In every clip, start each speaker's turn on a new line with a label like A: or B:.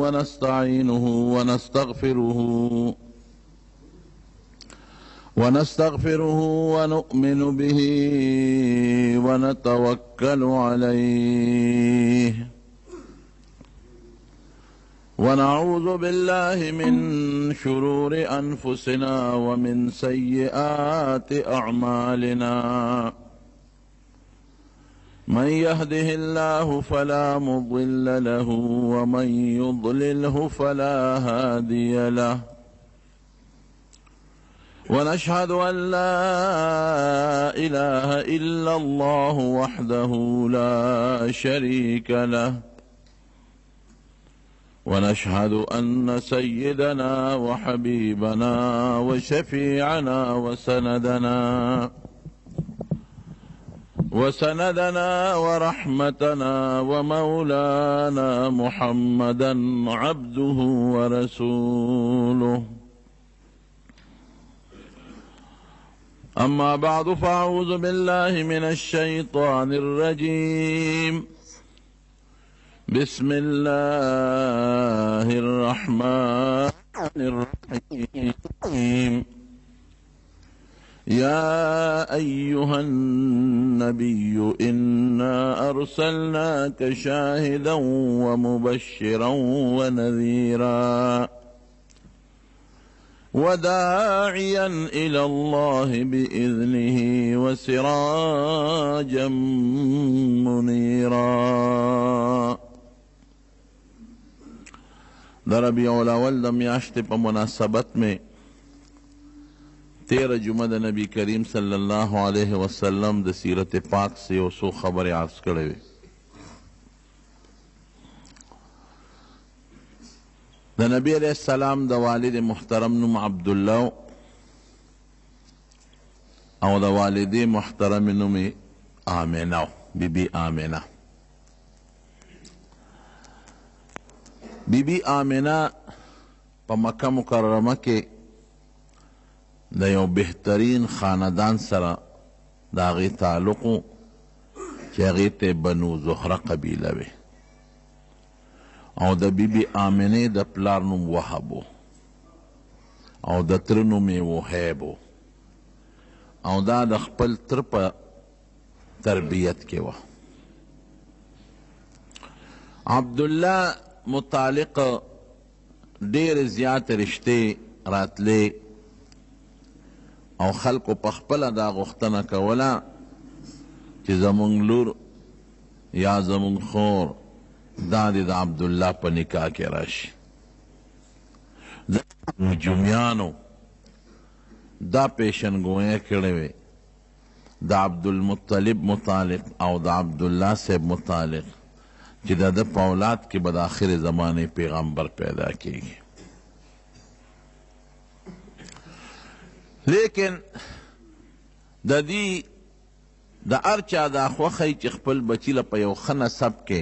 A: ونستعينه ونستغفره ونؤمن به ونتوكل عليه ونعوذ بالله من شرور أنفسنا ومن سيئات أعمالنا من يهده الله فلا مضل له ومن يضلله فلا هادي له ونشهد أن لا إله إلا الله وحده لا شريك له ونشهد أن سيدنا وحبيبنا وشفيعنا وسندنا ورحمتنا ومولانا محمدا عبده ورسوله أما بعد فأعوذ بالله من الشيطان الرجيم بسم الله الرحمن الرحيم يا أيها النبي إنا أرسلناك شاهدا ومبشرا ونذيرا وداعيا إلى الله بإذنه وسراجا منيرا. در ربیع الاول د میاشتې په مناسبت میں 13 جمعه د نبی کریم صلی الله علیه وسلم د سیرت پاک سے یو څو خبرې عرض کړې وې. د نبی علیہ السلام د والد محترم نوم عبدالله او د والدې محترم نوم آمنه بی آمنه. بی آمنه په مکه مکرمه کې د یو بهترین خاندان سره د هغې تعلق و چې هغې ته بنو زهره قبیله وې او د بی آمنې د پلار نوم وهب و او د تره نوم یې وهیب و او دا د خپل تره په تربیت کې وه. عبدالله متعلق ډېر زیات رشتې راتلې او خلکو په خپله دا غوښتنه کوله چې زمونږ لور یا زمونږ خور دا د عبدالله په نکاح کې راشي. د نجومیانو دا پیشنګویه کړې وې د عبدالمطلب متعلق او د عبدالله صاحب متعلق چې د ده په اولاد کې به د آخر زمانې پیغمبر پیدا کیږي. لیکن د دې د هر چا دا خوښی چې خپل بچي له په یو ښه نسب کې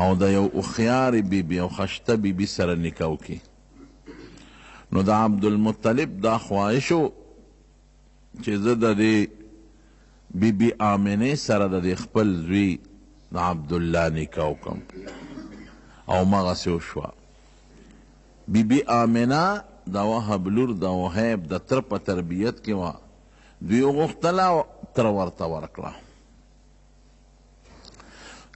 A: او د یو هوښیارې بیبي او خشته بیبي سره نکاح وکړي. نو د عبدالمطلب دا خواهش و چې زه د دې بیبي آمنې سره د دې خپل زوی د عبدالله نکاح وکړم او مغسې وشوه. بیبي آمنه د وهب لور د وهیب د تره په تربیت کې وه. دوی وغوښتله تره ورته ورکړه.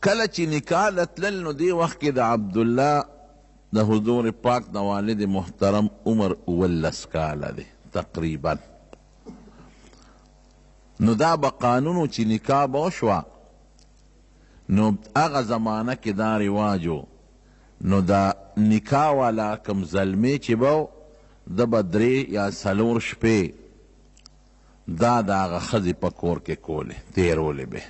A: کله چې نکاح له تلل نو دې وخت کې د عبدالله د حضور پاک د والد محترم عمر 19 کاله دی تقریبا. نو دا به قانون و چې نکاح به وشوه نو هغه زمانه کې دا رواج و نو دا نکاح والا کم زلمی چې به د به 3 یا 4 شپې دا د هغه ښځې په کور کې کولې تېرولې به.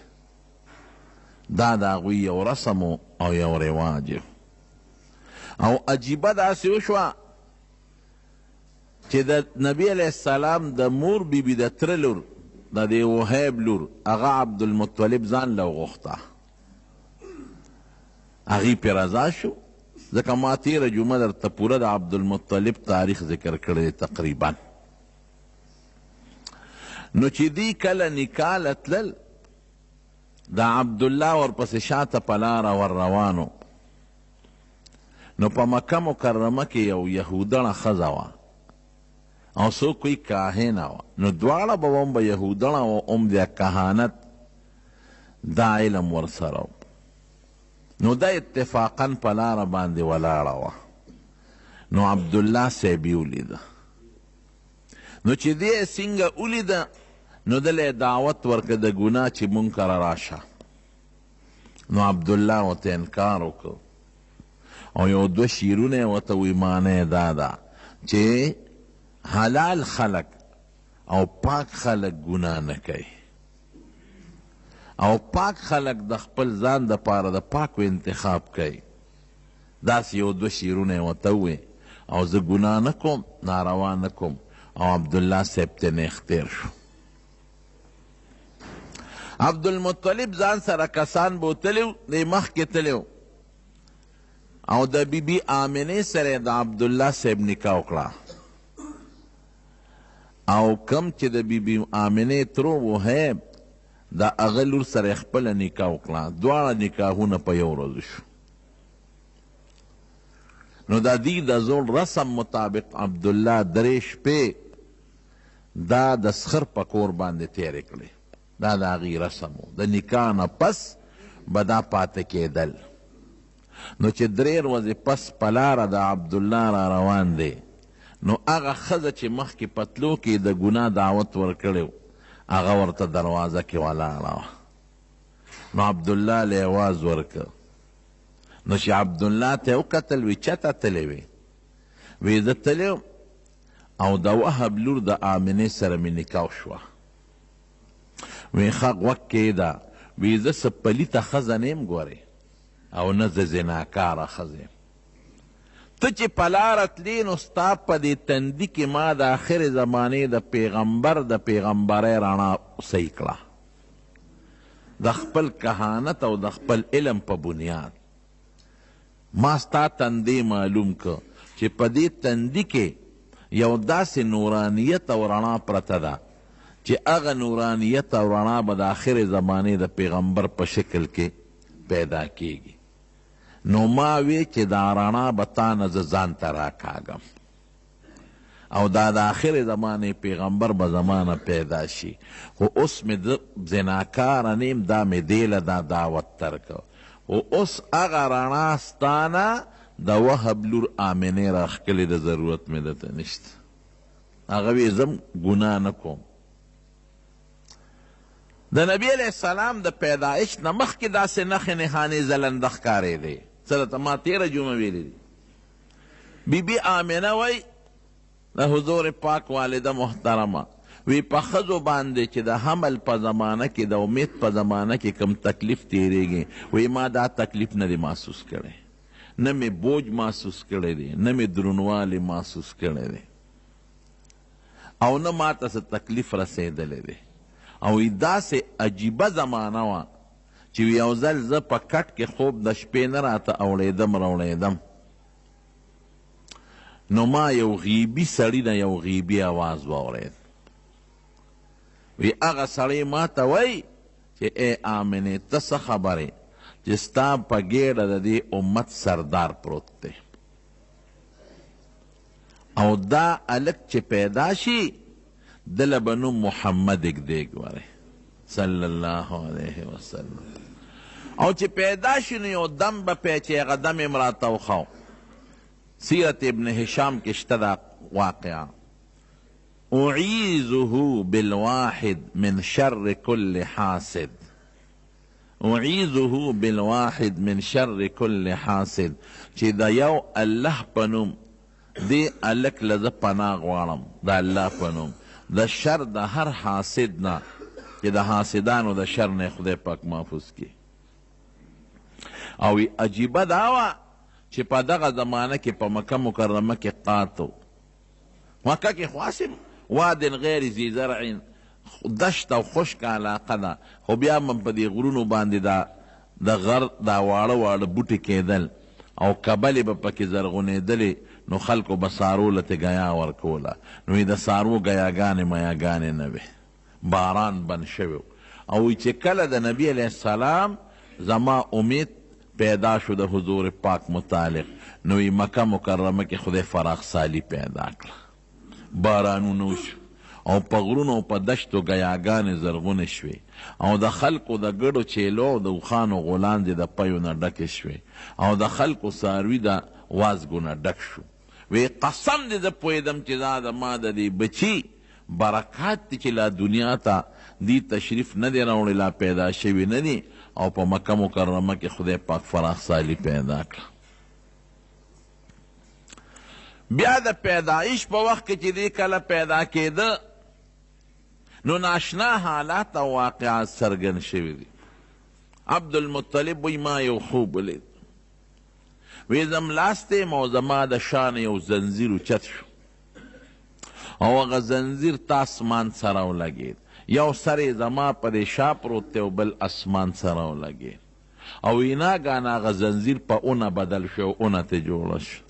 A: دا د هغوی یو رسم او یو رواج او عجیبه داسې وشوه چې د نبی علیه السلام د مور بیبي د تره لور د دې وهیب لور هغه عبدالمطلب ځان له وغوښته. هغې پې رضا شو ځکه ما تېره جمعه درته پوره د عبدالمطلب تاریخ ذکر کړی تقریبا. نو چې دی کله نکاح له تلل د عبدالله ورپسې شاته په لاره ور روانو نو په مکه مکرمه کې یو یهودنه ښځه وه او څوک کوي کاهنه وه، نو دواړه به هم به یهودنه و هم د کهانت دا علم ورسره و. نو دا اتفاقا په لاره باندې ولاړه وه. نو عبدالله صاحب یې ولیده. نو چې دی یې څنګه ولیده نو دله دعوت ورکړه د ګناه چې مونږ کره راشه. نو عبدالله ورته انکار وکړ او یو دوه شیرونه یې ورته وی معنی دا ده چې حلال خلق او پاک خلق ګناه نه کوي او پاک خلق د خپل ځان د پاره د پاکو انتخاب کوي. داسې یو دوه شیرونه یې ورته ووی او زه ګناه نه کوم، ناروا نه کوم. او عبدالله صاحب ته نیغ تیر شو. عبدالمطلب ځان سره کسان بوتلی و، دی مخکې تلی و او د بیبي آمنې سره د عبدالله صاحب نکاح وکړه. او کم چې د بیبي آمنې ترو وهیب د هغه لور سره خپله نکاح وکړه. دواړه نکاحونه په یو ورځ شو. نو د دې د زوړ رسم مطابق عبدالله درې شپې دا د سخر په کور باندې تېرې کړې. دا د هغې رسم و. د نکاح نه پس به دا پاته کېدل. نو چې درې ورځې پس په لاره د عبدالله را روان دی نو هغه ښځه چې مخکې پتلو کې د ګناه دعوت ورکړی و هغه ورته دروازه کې ولاړه وه. نو عبدالله له اواز ورکړ. نو چې عبدالله ته وکتل وی چته تلی وی؟ وی زه تلی او د وهب لور د آمنې سره مې نکاح شوه. وی ښه غوږ کېږده. وی زه څه پلیته ښځه نه یم ګورې او نه زه زناکاره ښځه یم. ته چې په لاره تلې نو ستا په دې تندي کې ما د آخرې زمانې د پیغمبر د پیغمبرۍ رڼا صحیح کړه د خپل کهانت او د خپل علم په بنیاد. ما ستا تندی معلوم که چې په دې تندي کې یو داسې نورانیت او رڼا پرته ده چې هغه نورانیت او رڼا به د آخرې زمانې د پیغمبر په شکل کې پیدا کیږي. نو ما وی چې دا رڼا به تا نه زه ځان ته راکاږم او دا د آخرې زمانې پیغمبر به زمانه پیدا شي. خو اوس مې زناکاره نیم دا مې دیله دا دعوت ترکه. خو اوس هغه رڼا ستانه د وهب لور آمنې راښکلې د ضرورت مې درته نشته. هغه وی زم ګناه نه کوم. د نبی علیه السلام د پیدایش نه مخکې داسې نښې نښانې زلنده ښکارېدې. څه درته ما تېره جمعه ویلې دي. بیبي آمنه وی د حضور پاک والده محترمه وی په ښځو باندې چې د حمل په زمانه کې د امید په زمانه کې کم تکلیف تېرېږي وی ما دا تکلیف نه دی محسوس کړی، نه مې بوج محسوس کړی دی، نه مې درونوالی محسوس کړی دی او نه ما ته څه تکلیف رسېدلی دی. او داسې عجیبه زمانه وه چې یو ځل زه په کټ کې خوب د شپې نه راته اوړېدم راوړېدم نو ما یو غیبي سړي نه یو غیبي آواز واورېد. وی هغه سړی ما ته وی چې ای آمنې ته څه خبرې چې ستا په ګېډه د دې امت سردار پروت دی او دا هلک چې پیدا شي دله به نوم محمد اږدې ګورې صلی الله علیه وسلم. او چې پیدا شي نو یو دم به پی چې هغه دم یې راته وښو. سیرت ابن هشام کې شته دا واقعه. اعیذه بالواحد من شر كل حاسد. اعیذه بالواحد من شر كل حاسد چې د یو الله په نوم دې هلک له زه پناه غواړم د الله په نوم د شر د هر حاسد نه چې د حاسدانو د شر نه خدای پاک محفوظ کړي. او عجیبه دا وه چې په دغه زمانه کې په مکه مکرمه کې قاتو مکه کې خواسم واد غیر ذی زرع دشت او خشک علاقه ده خو بیا هم په دې غرونو باندې د غر دا واړه واړه بوټي کېدل او کبلې به پکې زرغونېدلې نو خلکو به څارو له ته ګیا ورکوله. نو د څارو ګیاګانې میاګانې نه وې، باران بند شوی او چې کله د نبي علیه السلام زما امید پیدا شو د حضور پاک متعلق نو مکه مکرمه کې خدای فراخ سالی پیدا کړه، بارانونه وشو او په غرونو او په دشتو ګیاګانې زرغونې شوې او د خلکو د ګډو چیلو او د اوښانو غولانځې د پیو نه ډکې شوې او د خلکو څاروي د وازګو نه ډک شو. وی قسم دې زه پوهېدم چې دا د ما د دې بچي برکات دي چې لا دنیا ته دی تشریف نه دی راوړی، لا پیدا شوي نه دي او په مکه مکرمه کې خدای پاک فراخ سالی پیدا کړه. بیا د پیدایش په وخت کې چې دی کله پیدا کېده نو ناشنا حالات او واقعات څرګند شوي دي. عبدالمطلب وی ما یو خوب ولید، وی زملاستې او زما د شان یو زنځیر اوچت شو او هغه زنځیر تا اسمان سره ولګېد، یو سر یې زما په دې شا پروت دی او بل اسمان سره ولګېد او ویناګانې هغه زنځیر په اونه بدل شو او اونه ته جوړه شو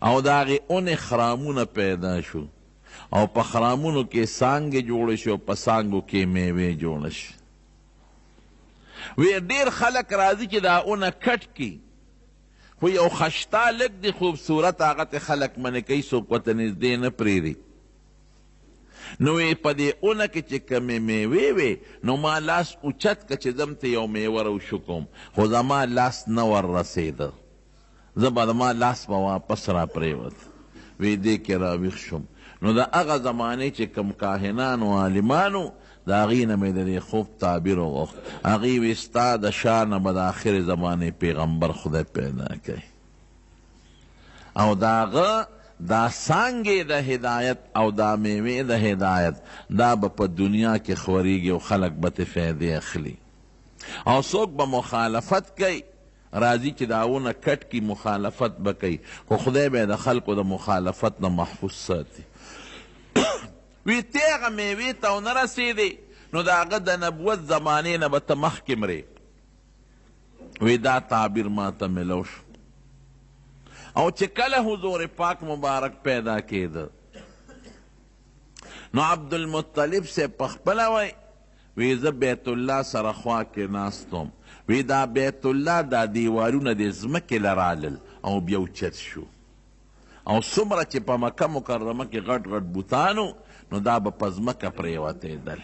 A: او د هغې اونې خرامونه پیدا شو او په خرامونو کې څانګې جوړې شو، په څانګو کې میوې جوړه شو. وی ډېر خلک راځي چې دا اونه کټ کړي، خو یو خشتا لږ دی خوبصورت هغه ته خلک منې کوي، څوک ورته نږدې نه پرېږدي. نو په دې اونه کې چې کمې میوې وې نو ما لاس اوچت که چې زم ته یو میوه روشو کوم، خو زما لاس نه ور رسېده، زه به زما لاس به واپس را پرېوت. وی دې کې راویښ شوم نو د هغه زمانې چې کم کاهنانو عالمانو د هغې نه مې د دې خوب تعبیر وغوښت. هغې وی ستا د شا نه به د آخر زمانې پیغمبر خدای پیدا کوي او د هغه دا څانګې د هدایت او دا میوې د هدایت دا به په دنیا کې خورېږي او خلک به ترې فایدې اخلي او څوک به مخالفت کوي، راځي چې دا ونه کټ کي مخالفت به کوي، خو خدای به د خلکو د مخالفت نه محفوظ ساتي. وی ته هغه میوې ته ونه رسېدې نو د هغه د نبوت زمانې نه به ته مخکې مرې. وی دا تعبیر ما ته میلو شو او چې کله حضور پاک مبارک پیدا کېده نو عبدالمطلب سے پخپله وی زه بیت الله سره خوا کې ناست وم، وی دا بیت الله دا دیوارونه د ځمکې لرالل او بیا اوچت شو او څومره چې په مکه مکرمه کې غټ غټ بوتانو نو دا به په ځمکه پرېوتېدل.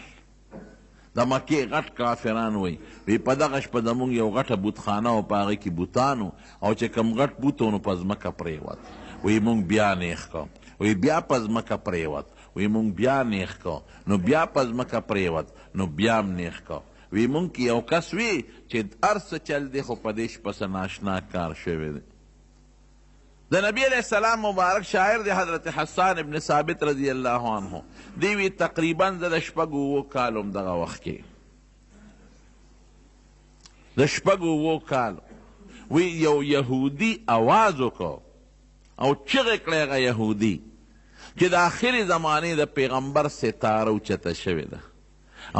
A: د مکې غټ کافران وی په دغه شپه زمونږ یو غټه بوتخانه او په هغې کې بوتانو او چې کوم غټ بوت و نو په ځمکه پرېوت. وی مونږ بیا نیغ کو، وی بیا په ځمکه پرېوت، وی مونږ بیا نیغ کو نو بیا په ځمکه پرېوت نو بیا هم نیغ کو. وی مونږ کې یو کس وی چې هر څه چل دی خو په دې شپه څه ناشنا کار شوی دی. د نبی علیہ السلام مبارک شاعر دی حضرت حسان ابن ثابت رضی اللہ عنہ، دی وی تقریبا زه د شپږو اووه کالو دغه وخت کې د شپږو اووه کالو وی یو یهودي آواز وکړو او چغې کړی هغه یهودي چې د آخرې زمانې د پیغمبر ستاره اوچته شوې ده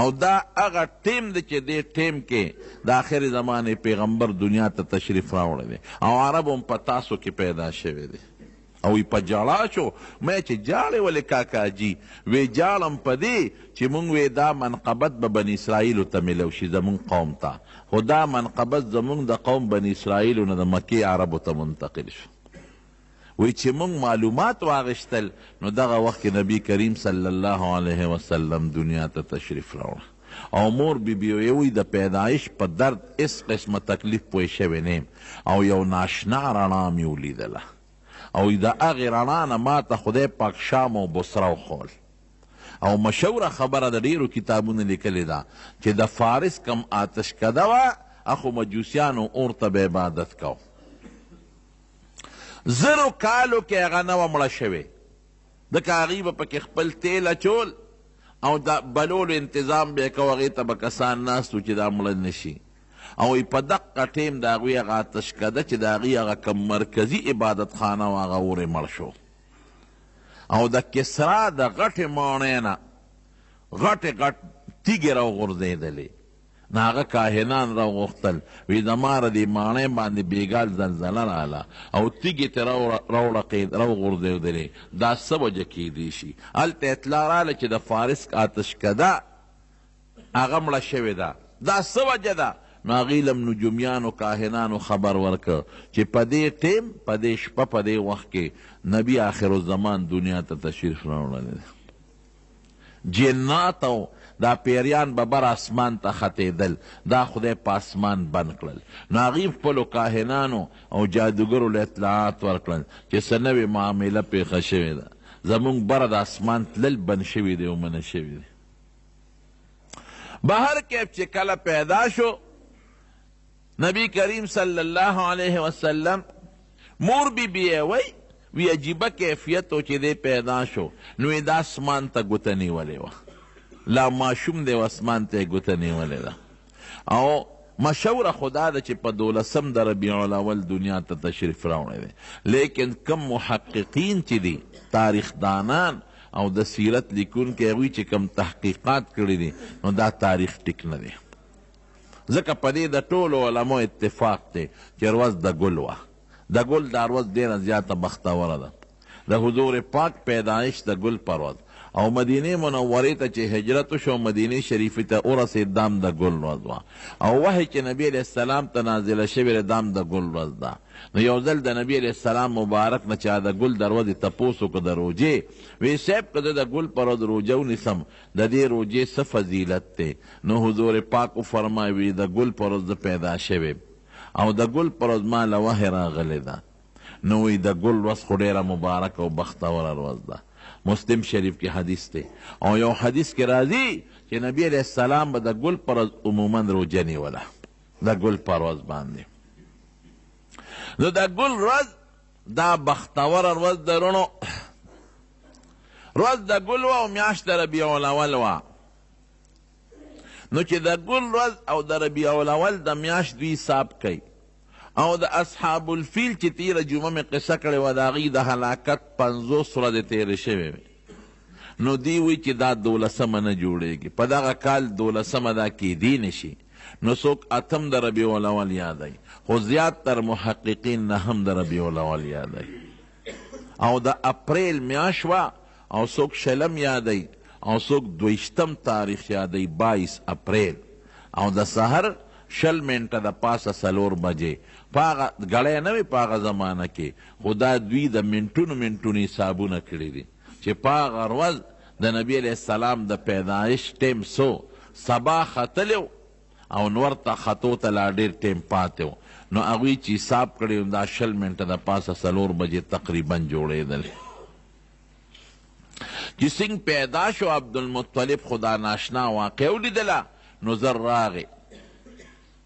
A: او دا هغه ټیم دی چې دې ټیم کې د آخرې زمانې پیغمبر دنیا ته تشریف راوړی دی او عرب هم په تاسو کې پیدا شوی دی. او وی په جاړه شو، مې چې جاړې ولې کاکاجي؟ وی جاړم په دې چې مونږ وی دا منقبت به بني اسرائیلو ته میلو شي زمونږ قوم ته، خو دا منقبت زمونږ د قوم بني اسرائیلو نه د مکې عربو ته منتقل شو. وی چې مونږ معلومات واغشتل نو دغه وخت کې نبی کریم صلی الله علیه وسلم دنیا ته تشریف راوړ او مور بیبی وی د پیدایش په درد اس قسمه تکلیف پوه شوی نیم او یو ناشنا رڼا مې ولیدله او د هغې رڼا نه ما ته خدای پاک شام او بصره وښول او مشهوره خبره د ډېرو کتابونو لیکلې ده چې د فارس کم آتشکده وه اخو مجوسیانو اور ته به عبادت کو. زرو کالو کې هغه نه وه مړه شوې، ځکه هغوی به پکې خپل تیل اچول او د بلولو انتظام به یې کو، هغې ته به کسان ناست و چې دا مړه نشي او په دقه ټیم د هغوی هغه آتشکده چې د هغوی هغه کم مرکزي عبادت خانه و هغه اور یې مړ شو او د کسرا د غټې ماڼۍ نه غټې غټ تیږې راوغورځېدلې نو هغه کاهنان راوغوښتل وی زما د دې ماڼۍ باندې بېګال زلزله راغله او تیږې ترې راوغورځېدلې، دا څه وجه کیدی شي؟ هلته اطلاع راغله چې د فارس آتشکده هغه مړه شوې ده، دا څه وجه ده؟ نو هغې لم نجومیانو کاهنانو خبر ورکړ چې په دې ټیم په دې شپه په دې وخت کې نبي آخر الزمان دنیا ته تشریف راوړلی دی. جنات او دا پیریان به بر اسمان ته ختېدل، دا خدای په اسمان بند کړل. نو هغې خپلو کاهنانو او جادوګرو له اطلاعات ورکړل چې څه نوې معامله پېښه شوې ده، زمونږ بره د اسمان تلل بند شوي دی او منع شوي دی. بهر کیف چې کله پیدا شو نبی کریم صلی الله علیه وسلم مور بی بی وی عجیبه کیفیت و چې دی پیدا شو نو یې د اسمان ته ګوته نیولې وه، لا ماشوم دی و اسمان ته یې ګوته نیولې ده. او مشوره خدا ده چې په 12 د ربیع الاول دنیا ته تشریف راوړی دی، لیکن کم محققین چې دي تاریخ دانان او د سیرت لیکونکي هغوی چې کم تحقیقات کړي دي نو دا تاریخ ټیک نه دی، ځکه په دې د ټولو علماو اتفاق دی چې ورځ د ګل وه. د ګل دا ورځ ډېره زیاته بختوره ده، د حضور پاک پیدایش د ګل پر ورځ، او مدینه منورې ته چې هجرت وشو مدینه شریفې ته ورسېد دام د ګل ورځ وه، او وحی چې نبی علیه السلام ته نازله شوې ده دام د ګل ورځ ده. نو یو ځل د نبی علیه السلام مبارک نه چا د ګل د ورځې تپوس وکړه د روجې، وی صاحب که زه د ګل پر ورځ روجه ونیسم د دې روجې څه فضیلت دی؟ نو حضور پاک وفرمایي د ګل پر ورځ پیدا شوی او د ګل پر ورځ ما له وحی راغلی ده، نو وی د ګل ورځ خو ډېره مبارک او بختوره ورځ ده. مسلم شریف کې حدیث دی، او یو حدیث کې راځي چې نبی علیه السلام به د ګل پر ورځ عموما روجه نیوله، د ګل پر ورځ باندې. نو د ګل ورځ دا بختوره ورځ د رڼو ورځ د ګل وه او میاشت د ربیع الاول وه. نو چې د ګل ورځ او د ربیع الاول د میاشت دوی حساب کوي، او د اصحاب الفیل چې تیره جمعه مې قصه کړې وه د هغې د هلاکت 50 ورځې تېرې شوې وې، نو دوی وایي چې دا 12 نه جوړېږي، په دغه کال 12 دا کیدی نشي، نو څوک 8 د ربیع الاول یادوي، خو زیات تر محققین 9 د ربیع الاول یادوي، او د اپریل میاشت وه، او څوک 20 یادوي، او څوک 22 تاریخ یادوي 22 اپریل، او د سحر 20 منټه د پاسه 4 بجې. په هغه ګړی نه وي په هغه زمانه کې، خو دا دوی د منټونو حسابونه کړي دي چې په هغه ورځ د نبي علیه السلام د پیدایش ټیم سو سبا ختلی او نور ته ختو ته لا ډېر ټیم پاتې و، نو هغوی چې حساب کړی دا 20 منټه د پاسه 4 بجې تقریبا جوړېدل. چې څنګه پیدا شو عبدالمطلب خدا ناشنا واقع ولیدله، نو زر راغی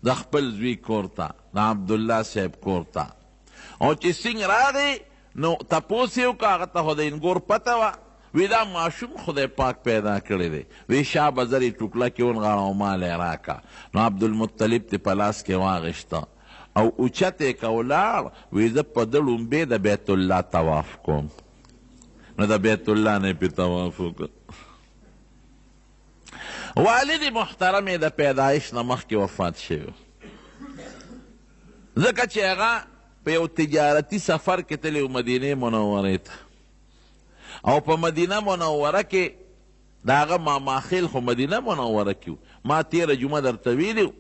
A: د خپل زوی کور ته، د عبدالله صاحب کور ته، او چې څنګه راغی نو تپوس یې وکړه، هغه ته خو د انګور پته وه، وی دا ماشوم خدای پاک پیدا کړی دی، وی شا بزر یې ټوکله کې ونغاړه او مال یې راکړه. نو عبدالمطلب ته په لاس کې واغېسته او اوچت یې که ولاړ، وی زه په ده لومبې د بیت الله طواف کوم. نو د بیت الله نه یې پې طواف وکړ. والد محترم د پیدایش نه مخکې وفات شوی، ځکه چې هغه په یو تجارتي سفر کې تللی و مدینې منورې ته، او په مدینه منوره کې د هغه ماماخیل خو مدینه منوره کې و. ما تېره جمعه درته ویلي و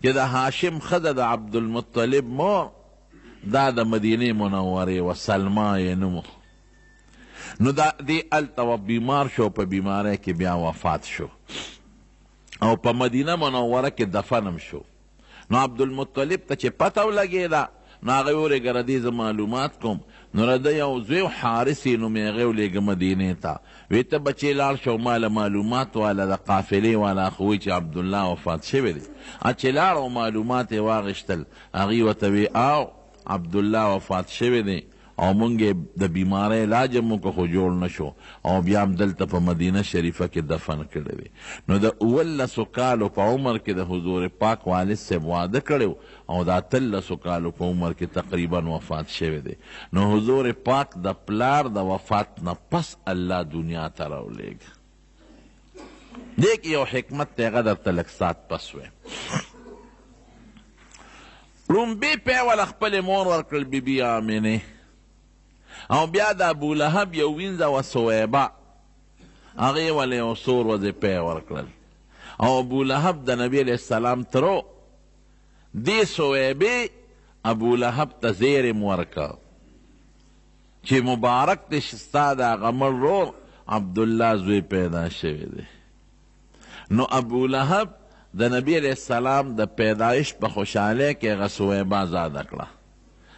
A: چې د هاشم ښځه د عبدالمطلب مور دا د مدینې منورې و، سلما یې نوم و. نو دا دی هلته بیمار شو، په بیماری کې بیا وفات شو او په مدینه منوره کې دفنم شو. نو عبدالمطلب ته چې پته ولګېده نو هغه ویې ورېږه دې زه معلومات کوم. نو د ده یو زوی حارث یې نوم یې هغې ولېږه مدینې ته، وی ته بچې لاړ شه ما له معلومات والا د قافلې والا خو وایي چې عبدالله وفات شوی دی. چې لاړ او معلومات یې واغېشتل، هغې ورته وی او عبدالله وفات شوی دی او مونږ د بیماری علاج هم وکړو خو جوړ نه شو، او بیا هم دلته په مدینه شریفه کې دفن کړی دی. نو د 19 کالو په عمر کې د حضور پاک والد صاحب واده کړی او د 18 کالو په عمر کې تقریبا وفات شوی دی. نو حضور پاک د پلار د وفات نه پس الله دنیا ته راولېږه. دې کې یو حکمت دی، هغه درته لږ ساعت پس وی. لومبې پیوله خپلې مور ورکړل بیبي آمنې، او بیا د ابولهب یو وینځه وه سویبه، هغې ولې یو څو ورځې پی ورکړل. او ابولهب د نبي علیه السلام ترو دې صویبې ابو لهب ته زیر ورکه چې مبارک دی چې ستا د هغه مړ ورور عبدالله زوی پیدا شوی دی. نو ابو لهب د نبی علیہ السلام د پیدایش په خوشحالی کې هغه صویبه ازاده کړه.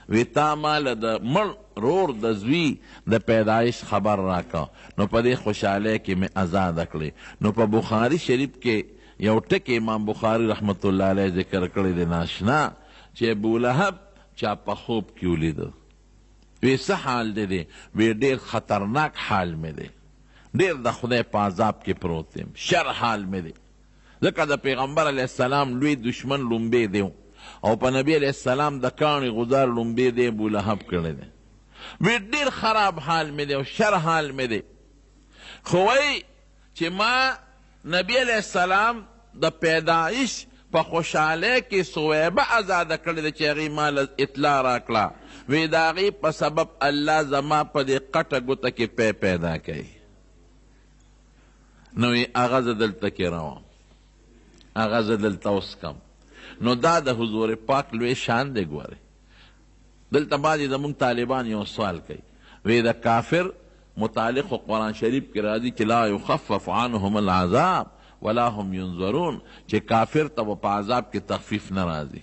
A: وی تا مال د مړ رور د زوی د پیدایش خبر راکا نو په دې خوشحالی کې مې ازاده کړې. نو په بخاري شریف کې یو ټکی امام بخاري رحمت الله علیه ذکر کړی دی ناشنا چې ابو لهب چا په خوب کې ولیده. وی څه حال دی دی؟ وی ډېر خطرناک حال مې دی، ډېر د خدای په عذاب کې پروت یم، شر حال مې دی. ځکه د پیغمبر علیه السلام لوی دشمن لومبی دی او په نبی علیه السلام د کاڼي غزار لومبی دی ابو لهب کړی دی. وی ډېر خراب حال مې دی او شر حال مې دی. خو وی چې ما نبی علیه السلام د پیدایش په خوشحالی کې صویبه ازاده کړې ده چې هغې ما اطلاع راکړه. وی د هغې په سبب الله زما په دې قټه ګوته کې پیدا کوي. نو هغه زه دلته کې روم، هغه زه دلته اوس کم. نو دا د حضور پاک لوی شان دی. ګورې دلته بعضې زموږ طالبان یو سوال کوي، وی د کافر متعلق قرآن شریف کې راځي چې لا یخفف عنهم العذاب ولا هم ينظرون، چې کافر ته په عذاب کې تخفیف نه راځي،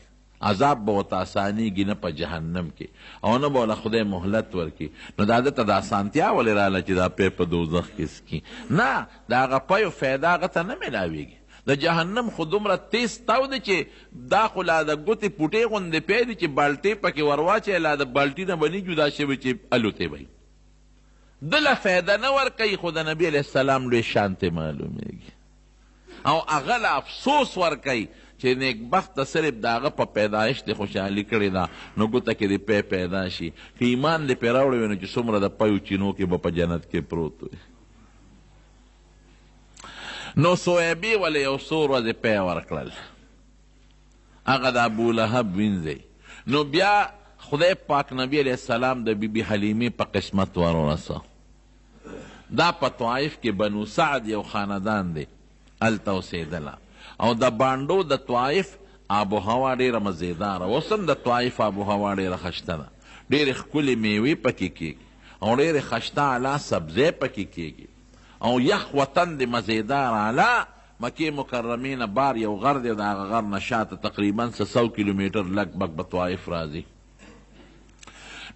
A: عذاب به ورته اسانیږي نه په جهنم کې او نه به ورله خدای مهلت ورکړي. نو دا ده ته د اسانتیا ولې راغله چې دا پی په دوزخ کې څکي؟ نه، د هغه پیو فایده هغه ته نه میلاویږي. د جهنم خو دومره تیز تاو دی چې دا خو لا د ګوتې پوټې غوندې پی دی چې بالټې پکې ورواچوي، لا د بالټي نه به نه جدا شوي چې الوتی به دله فایده نه ورکوي. خو د نبي علیه السلام لوی شانتې معلومیږي او هغه له افسوس ورکوي چې نیکبخته صرف د هغه په پیدایش دې خوشحالي کړې ده نو ګوته کې دې پیدا شي. که ایمان دې پرې راوړی وي نو چې څومره د پیو چینو کې به په جنت کې پروت وي. نو صویبې ولې یو څو ورځې پی ورکړل، هغه د ابو لهب وینځئ. نو بیا خدای پاک نبی علیه السلام د بیبي حلیمې په قسمت ورورسه. دا په طائف کې بنو سعد یو خاندان دی، هلته اوسېدله او د بانډو د طائف آب و هوا ډېره مزیداره. اوس هم د طائف آب و هوا ډېره ښشته ده، ډېرې ښکلې میوې پکې کېږي او ډېرې ښشته اعلی سبزی پکې کېږي او یخ وطن د مزیدار اعلی. مکې مکرمې نه بار یو غر دی، د هغه غر نه شاته تقریبا 100 کیلومیټر لږ بګ به طائف راځي.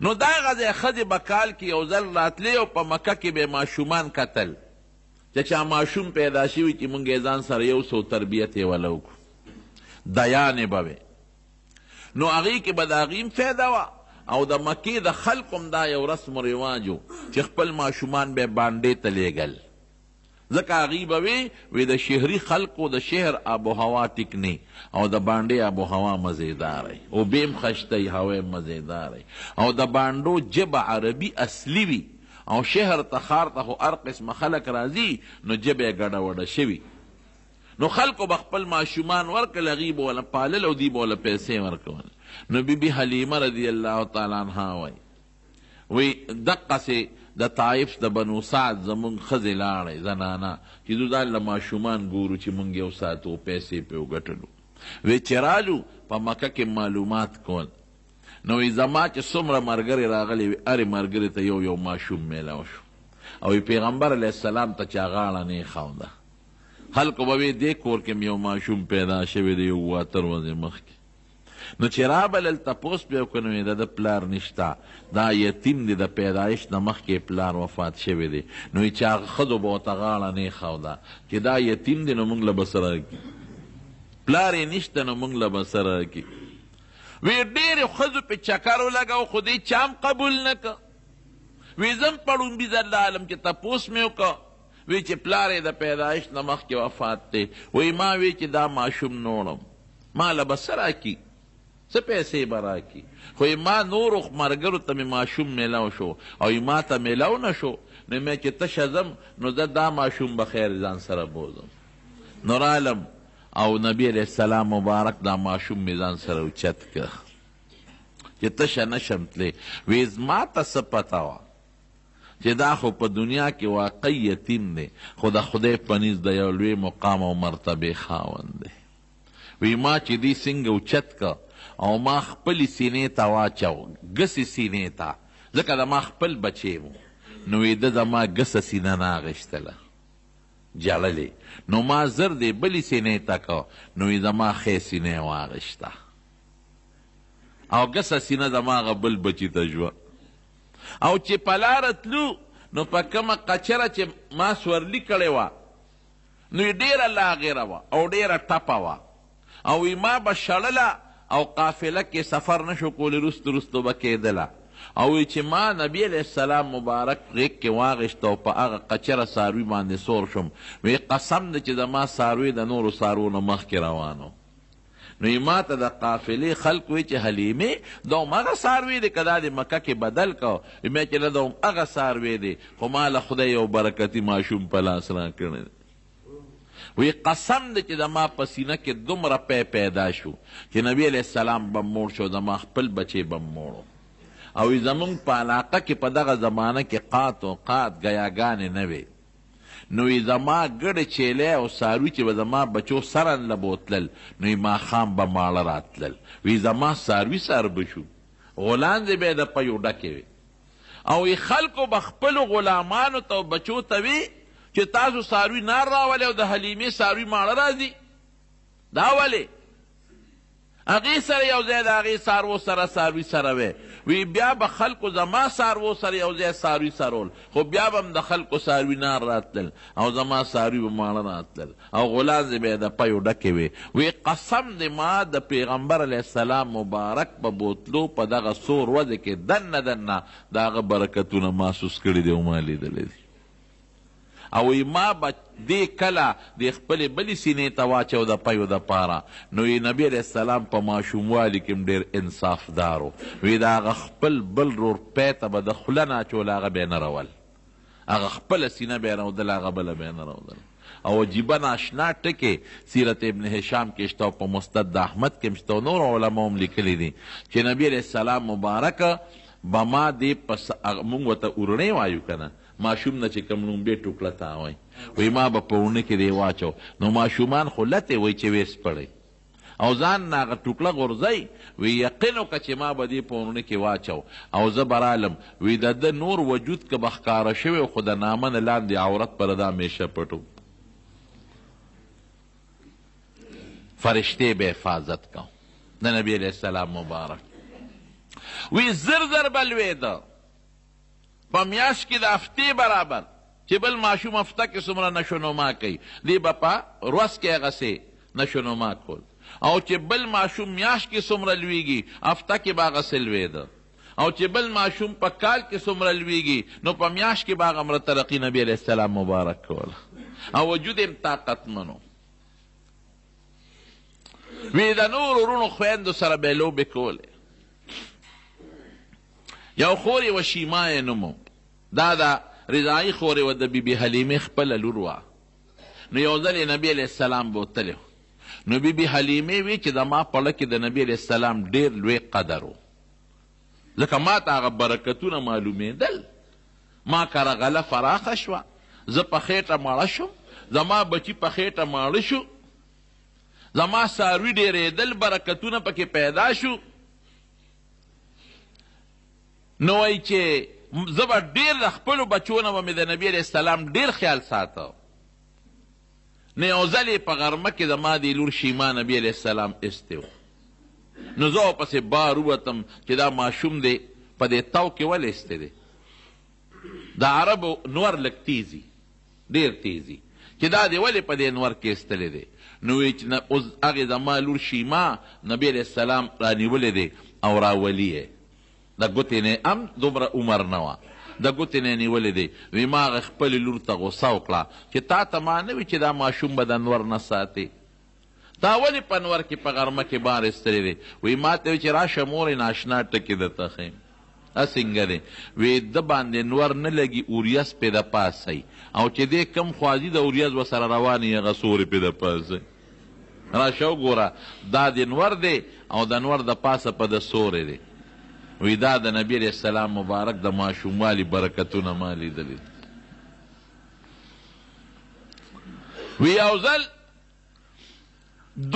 A: نو دا هغه ځای ښځې به کال کې یو ځل راتلې او په مکه کې به ماشومان کتل چې چا ماشوم پیدا شوي چې مونږ یې ځان سره یو څو تربیت یې وله وکړو، دیانې به وې. نو هغې کې به د هغې هم فایده وه او د مکې د خلقو هم دا یو رسم و رواج و چې خپل ماشومان به بانډې ته لیږل. ځکه هغې به وی د شهري خلقو د شهر آب و هوا ټیک نه او د بانډې آب و هوا مزیداره او بیم خشته هوا مزیداره او د بانډو جبه عربي اصلي وي او شهر ته ښار ته خو هر قسمه خلک راځي نو ژبه یې ګډه وډه شوي. نو خلکو به خپل ماشومان ورکړل، هغې به وله پالل او دوی به وله پیسې ورکول. نو بیبي حلیمه رضی الله تعالی عنها وی دقسې د طائف د بنو سعد زمونږ ښځې لاړئ زنانه چې دوی ځان له ماشومان ګورو چې مونږ یو ساتو پیسې پې وګټلو. وی چې رالو په مکه کې معلومات کول. نو وی زما چې څومره ملګرې راغلي وي هرې ملګرې ته یو یو ماشوم میلاو شو او پیغمبر علیه السلام ته چا غاړه نه یې ښوده. خلکو به وی دې کور کې یو ماشوم پیدا شوی دی 7 ورځې مخکې. نو چې رابلل تپوس به یې وکړو نو د ده پلار نشته، دا یتیم دی، د پیدایش نه مخکې پلار وفات شوی دی. نو چې هغه ښځو به ورته غاړه نه یې ښوده چې دا یتیم دی نو موږ له به څه راکړي، پلار یې نشته نو موږ له به څه راکړي. وی ډېرې ښځو پې چکر ولګو خو دې چا هم قبول نه که. وی زم په ړومبي ځل د عالم کې تپوس مې وکړه، وی چې پلار یې د پیدایش نه مخکې وفات دی. وی ما وی چې دا ماشوم نوړم ما له به څه راکړي، څه پیسې به راکړي. خو ما نورو ملګرو ته مې ماشوم میلاو شو او ما ته میلاو نه شو. نو مې چې تشه ځم نو زه دا ماشوم به خیر ځان سره بوزم. نو رالم او نبی علیہ السلام مبارک دا ماشوم مې ځان سره اوچت که چې تشه نشم تلی. وی زما ته څه پته وه چې دا خو په دنیا کې واقعي یتیم دی خو د خدای په نزد د یو لوی مقام او مرتبې خاوند دی. وی ما چې دی څنګه اوچت که او ما خپلې سینې ته واچو ګسې سینې ته ځکه د ما خپل بچی و نو ده زما ګسه سینه نه اغېشتله جړلې نو ما زر دې بلې سینې ته کو نو زما ښې سینه یې واغېشته او ګسه سینه زما هغه بل بچي ته ژوه او چې په لاره تلو نو په کومه قچره چې ما سورلي کړې وه نو یې ډېره لاغېره وه او ډېره ټپه وه او ما به شړله او قافله کې سفر نشو کولی رستو رستو به کېدله او چې ما نبی علیه السلام مبارک غیږ کې واغېشته او په هغه قچره څاروي باندې سور شم وی قسم ده چې زما څاروي د نورو څاروو نه مخکې روانو نو یې ما ته د قافلې خلک وی چې حلیمې دا همغه څاروي دی که دا د مکه کې بدل کو مې چې نه دا همغه څاروی دی خو ما له خدای یو برکتي ماشوم په لاس راکړی وی قسم ده چې زما په سینه کې دومره پیدا شو چې نبی علیه السلام به موړ شو زما خپل بچی به موړو او زمونږ په علاقه کې په دغه زمانه کې قات و قات ګیاګانې نه وې نو زما ګډې چیلی او څاروي چې به زما بچو سرن له بوتلل نو ماښام به ماړه راتلل وی زما څاروي سر به شو غولانځې به یې د پیو ډکې وې او خلکو به خپلو غلامانو ته بچو ته وي چې تاسو څاروي نار راولئ او د حلیمې څاروي ماړه راځي دا ولې هغې سره یو ځای د هغې څاروو سره څاروي سره وی وی بیا به خلکو زما څاروو سره یو ځای څاروي سرول خو بیا به هم د خلکو څاروي نار راتلل او زما څاروي به ماړه راتلل او غولانځې به یې د پیو ډکې وې وی قسم د ما د پیغمبر علیه السلام مبارک په بوتلو په دغه سور وضع کې دننه دننه د هغه برکتونه محسوس کړي دي او ما لیدلی دي او ما به دې کله د خپلې بلې سینې ته واچو د پیو دپاره نو نبي علیه السلام په ماشوموالي کې هم ډېر انصافدار و وی د هغه خپل بل رور پی ته به د خوله نه اچول هغه به یې نه رول هغه خپله سینه به یې رودل هغه بله به یې نه رودل او عجیبه ناشنا ټکې سیرت ابن هشام کې شته او په مستد د احمد کې هم شته او نور علماو هم لیکلي دي چې نبي علیه السلام مبارکه به ما دې مونږ ورته اورڼۍ وایو که نه ماشوم نه چې کوم لومبې ټوکړه ته وایي وی ما به په اوړنه کې دی واچو نو ماشومان خو لتې وایي چې ویس پړی او ځان نه هغه ټوکړه غورځئ وی یقین وکړه چې ما به دې په اوړنه کې واچو او زه به رالم وی د ده نور وجود که به ښکاره شوی خو د نامه نه لاندې عورت به د همیشه پټو فرشتې به حفاظت کو د نبي علیه السلام مبارک وی زر زر به لوېده په میاشت کې د هفتې برابر چې بل ماشوم هفته کې څومره نشونما کوي دی به په ورځ کې هغسې نشونما کول او چې بل ماشوم میاشت کې څومره لویږي هفته کې به هغسې لوېده او چې بل ماشوم په کال کې څومره لویږي نو په میاشت کې به هغه مره ترقي نبي علیه السلام مبارک کوله او وجود یې طاقتمن وی د نور ورونو خویندو سره به یې لوبې کولې یو خور یې و شیما یې نوم دا د رضایي خورې و د بیبي حلیمې خپله لور وه نو یو ځل یې نبي علیه السلام بوتلی نو بیبي حلیمې وی چې زما پړه کې د نبي علیه السلام ډېر لوی قدر و ځکه ما ته هغه برکتونه معلومېدل ما کره غله فراخه شوه زه په خېټه ماړه شم زما بچي په خېټه ماړه شو زما څاروي ډېرېدل برکتونه پکې پیدا شو نو وایي چې زه به ډېر د خپلو بچو نه به مې د نبي علیه السلام ډېر خیال ساته نو یو ځل یې په غرمه کې زما د لور شیما نبي علیه السلام ایستی و نو زه ورپسې بار ووتم چې دا ماشوم دی په دې تو کې ولې ایستی دی د عربو نور لږ تیزي ډېر تیزي چې دا دی ولې په دې نور کې ایستلی دی نو وایي چې اوس هغې زما لور شیما نبي علیه السلام رانیولی دی او راولي یې د ګوتې نه هم دومره عمر نه وه د ګوتې نه یې نیولې دی وی ما هغه خپلې لور ته غوسه وکړه چې تا ته ما نه وي چې دا ماشوم به د انور نه ساتې تا ولې په انور کې په غرمه کې بار ایستلی دی وی ما ته وی چې راشه مورې ناشنا ټکې درته ښیم څنګه دی وی ده باندې نور نه لګي اوریاس پې د پاسئ او چې دی کم خوازي د اوریاز ورسره روان یي هغه سورې پې د پاسئ راشه وګوره دا د نور دی او د نور د پاسه په د سورې دی وی دا د نبی علیه السلام مبارک د ماشوموالي برکتونه ما لیدلي وی یو ځل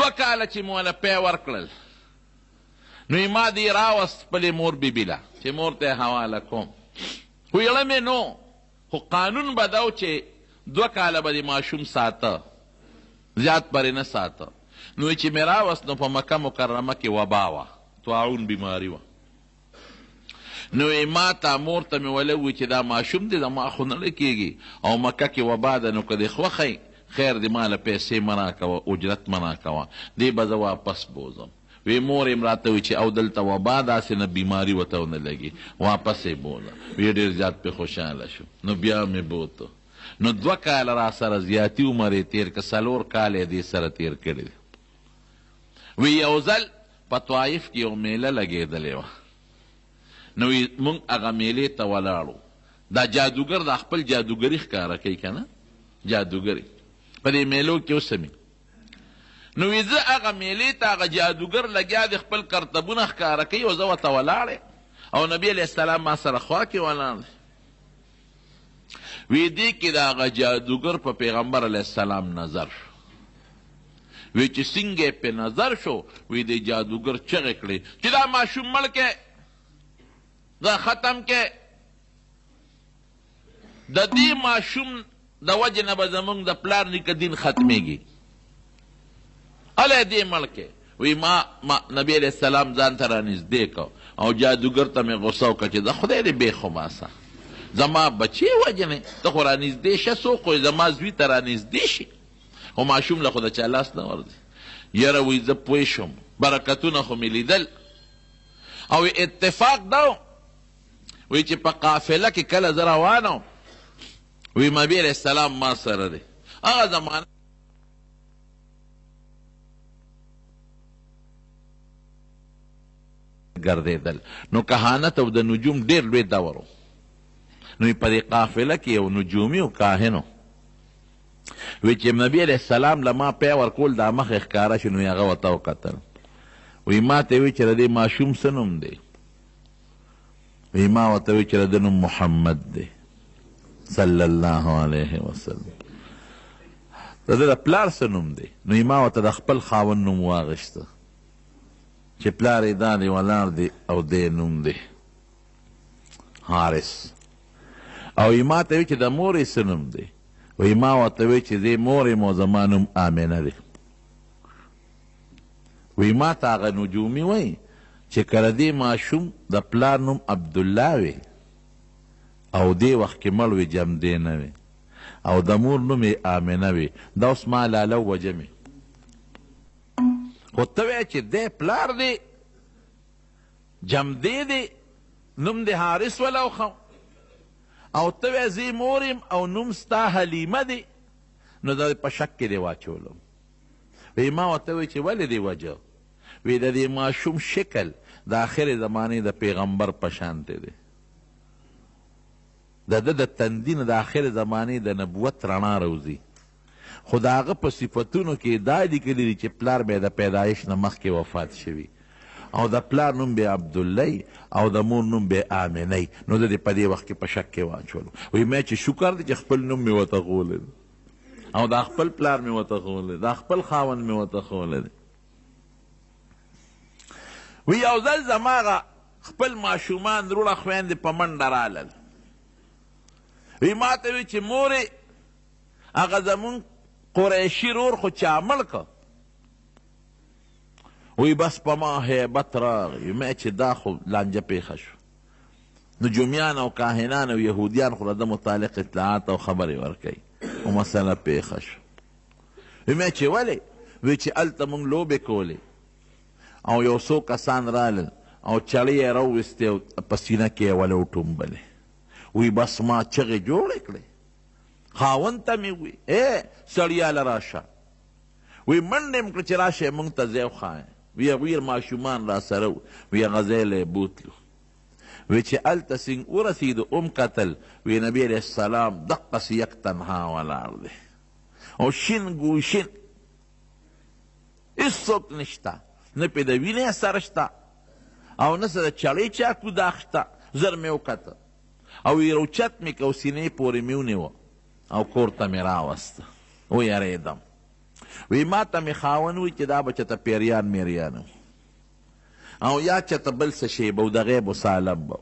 A: 2 کاله چې مو له پی ورکړل نو ما دی راوست خپلې مور بیبي له چې مور ته یې حواله کوم خو یړه مې نو خو قانون به دا و چې 2 کاله به د ماشوم ساته زیات پرې نه ساته نو چې مې راوست نو په مکه مکرمه کې وبا وه طاعون بیماري وه نو ما ته مور ته مې ویلی وي چې دا ماشوم دی زما خو نه کېږي او مکه کې وبا ده نو که دې خوښی خیر دې ما له پیسې منع کوه اجرت منع کوه دې به زه واپس بوځم وی مور یې راته وي چې او دلته وبا داسې نه بیماري ورته ونه لګي واپس یې بوله وی ډېر زیات پې خوشحاله شو نو بیا مې بوته نو 2 کاله را سره زیاتي عمر یې تېر که 4 کاله یې دې سره تېر کړي وی یو ځل په طایف کې یو میله لګېدلې وه نو مونږ هغه میلې ته ولاړو دا جادوګر دا خپل جادوګري ښکاره کوي که نه جادوګري په دې میلو کې اوسمي نو وی زه هغه میلې ته هغه جادوګر لګیا د خپل کرتبونه ښکاره کوي او زه ورته ولاړ او نبي علیه السلام ما سره خوا کې ولاړ دی وی دې کې د هغه جادوګر په پیغمبر علیه السلام نظر شو وی چې څنګه پې نظر شو وی د جادوګر چغې کړې چې دا ماشوم مړ کې دا ختم کې د دې ماشوم د وجې نه به زمونږ د پلار نیکه دین ختمیږي الی دې مړ کې وی ما نبی علیه السلام ځان ته رانږدې کو او جادوګر ته مې غوسه وکړه چې د خدای دې بې خباسه زما بچې وجنې ته خو رانږدې شه څوک خو زما زوی ته رانږدې شي خو ماشوم له خو د چا لاس نه ورځي یاره وی زه پوه شم برکتونه خو مې لیدل او اتفاق دا وی چې په قافله کې کله زه روانم وی نبی علیه السلام ما سره دی هغه زمانه ګرځېدل نو کهانت او د نجوم ډېر لوی دور و نو په دې قافله کې یو نجومي او کاهن و وی چې نبی علیه السلام له ما پی ورکول دا مخې ښکاره شو نو هغه ورته وکتل وی ما ته وی چې د دې ماشوم څه نوم دی وی ما ورته وی چې د ده نوم محمد دی صلی الله علیه وسلم د ده د پلار څه نوم دی نو ما ورته د خپل خاوند نوم واغېسته چې پلار یې دا دی ولاړ دی او دی نوم دی حارس او ما ته وی چې د مور یې څه نوم دی وی ما ورته وی چې دی مور یې مو زما نوم آمنه دی وی ما ته هغه نجومي وی چې کله دې ماشوم د پلار نوم عبدالله وی او دې وخت کې مړ وي جمدې نه وي او د مور نوم یې آمنه وي دا اوس ما لاله وجمې خو ته وایې چې دی پلار دی جمدې دی نوم د حارس ولوخم او ته وایې زه مور یم او نوم ستا حلیمه دی نو دا په شک کې دی واچولم وی ما ورته وایي چې ولې دی وجه وی د دې ماشوم شکل د آخر زمانې د پیغمبر په شانته دی د ده د تندین د آخر زمانې د نبوت رڼا روزي خو د هغه په صفتونو کې دا لیکلي دي چې پلار به د پیدایش نه مخکې وفات شوي او د پلار نوم به عبدالله او د مور نوم به آمنه نو د دې په دې وخت کې په شک کې واچولو وایي ما چې شکر دی چې خپل نوم مې ورته ښوولی او دا خپل پلار مې ورته ښوولی دا خپل خاوند مې ورته ښوولی دی وی یو ځل زما خپل ماشومان وروڼه خویندې په منډه رالل وی ما ته وی چې مورې هغه زمون قریشي رور خو چا مړ که وی بس په ما هیبت راغی ما چې دا خو لانجه پیښه شو نجومیان او کاهنان او یهودیان خو د متعلق اطلاعات او خبرې ورکوي او مسله پیښه شو وی ما چې ولې وی چې هلته مونږ لوبې کولې او یو څو کسان رالل او چړې یې راوویستې او په سینه کې یې ولې وټومبلې وی بس ما چغې جوړې کړې خاوند ته مې وی سړیاله راشه وی منډې م کړه چې راشه مونږ ته ځای وښایه وی هغوی ماشومان را سره وی هغه ځای له یې بوتلو وی چې هلته سینګ ورسېدو کتل وی نبي علیه السلام دقسې یک تنها ولاړ دی او شین ګوشین هېڅوک نشته نه پې د وینې اثر شته او نه څه د چړې چاکو داغ شته زر مې وکته او روچت مې که او سینې پورې مې ونیوه او کور ته مې راوسته ویرېدم وی ما ته مې خاوند وی چې دا به چېته پیریان میریان او یا چېته بل څه شی به و د غیب و سالم به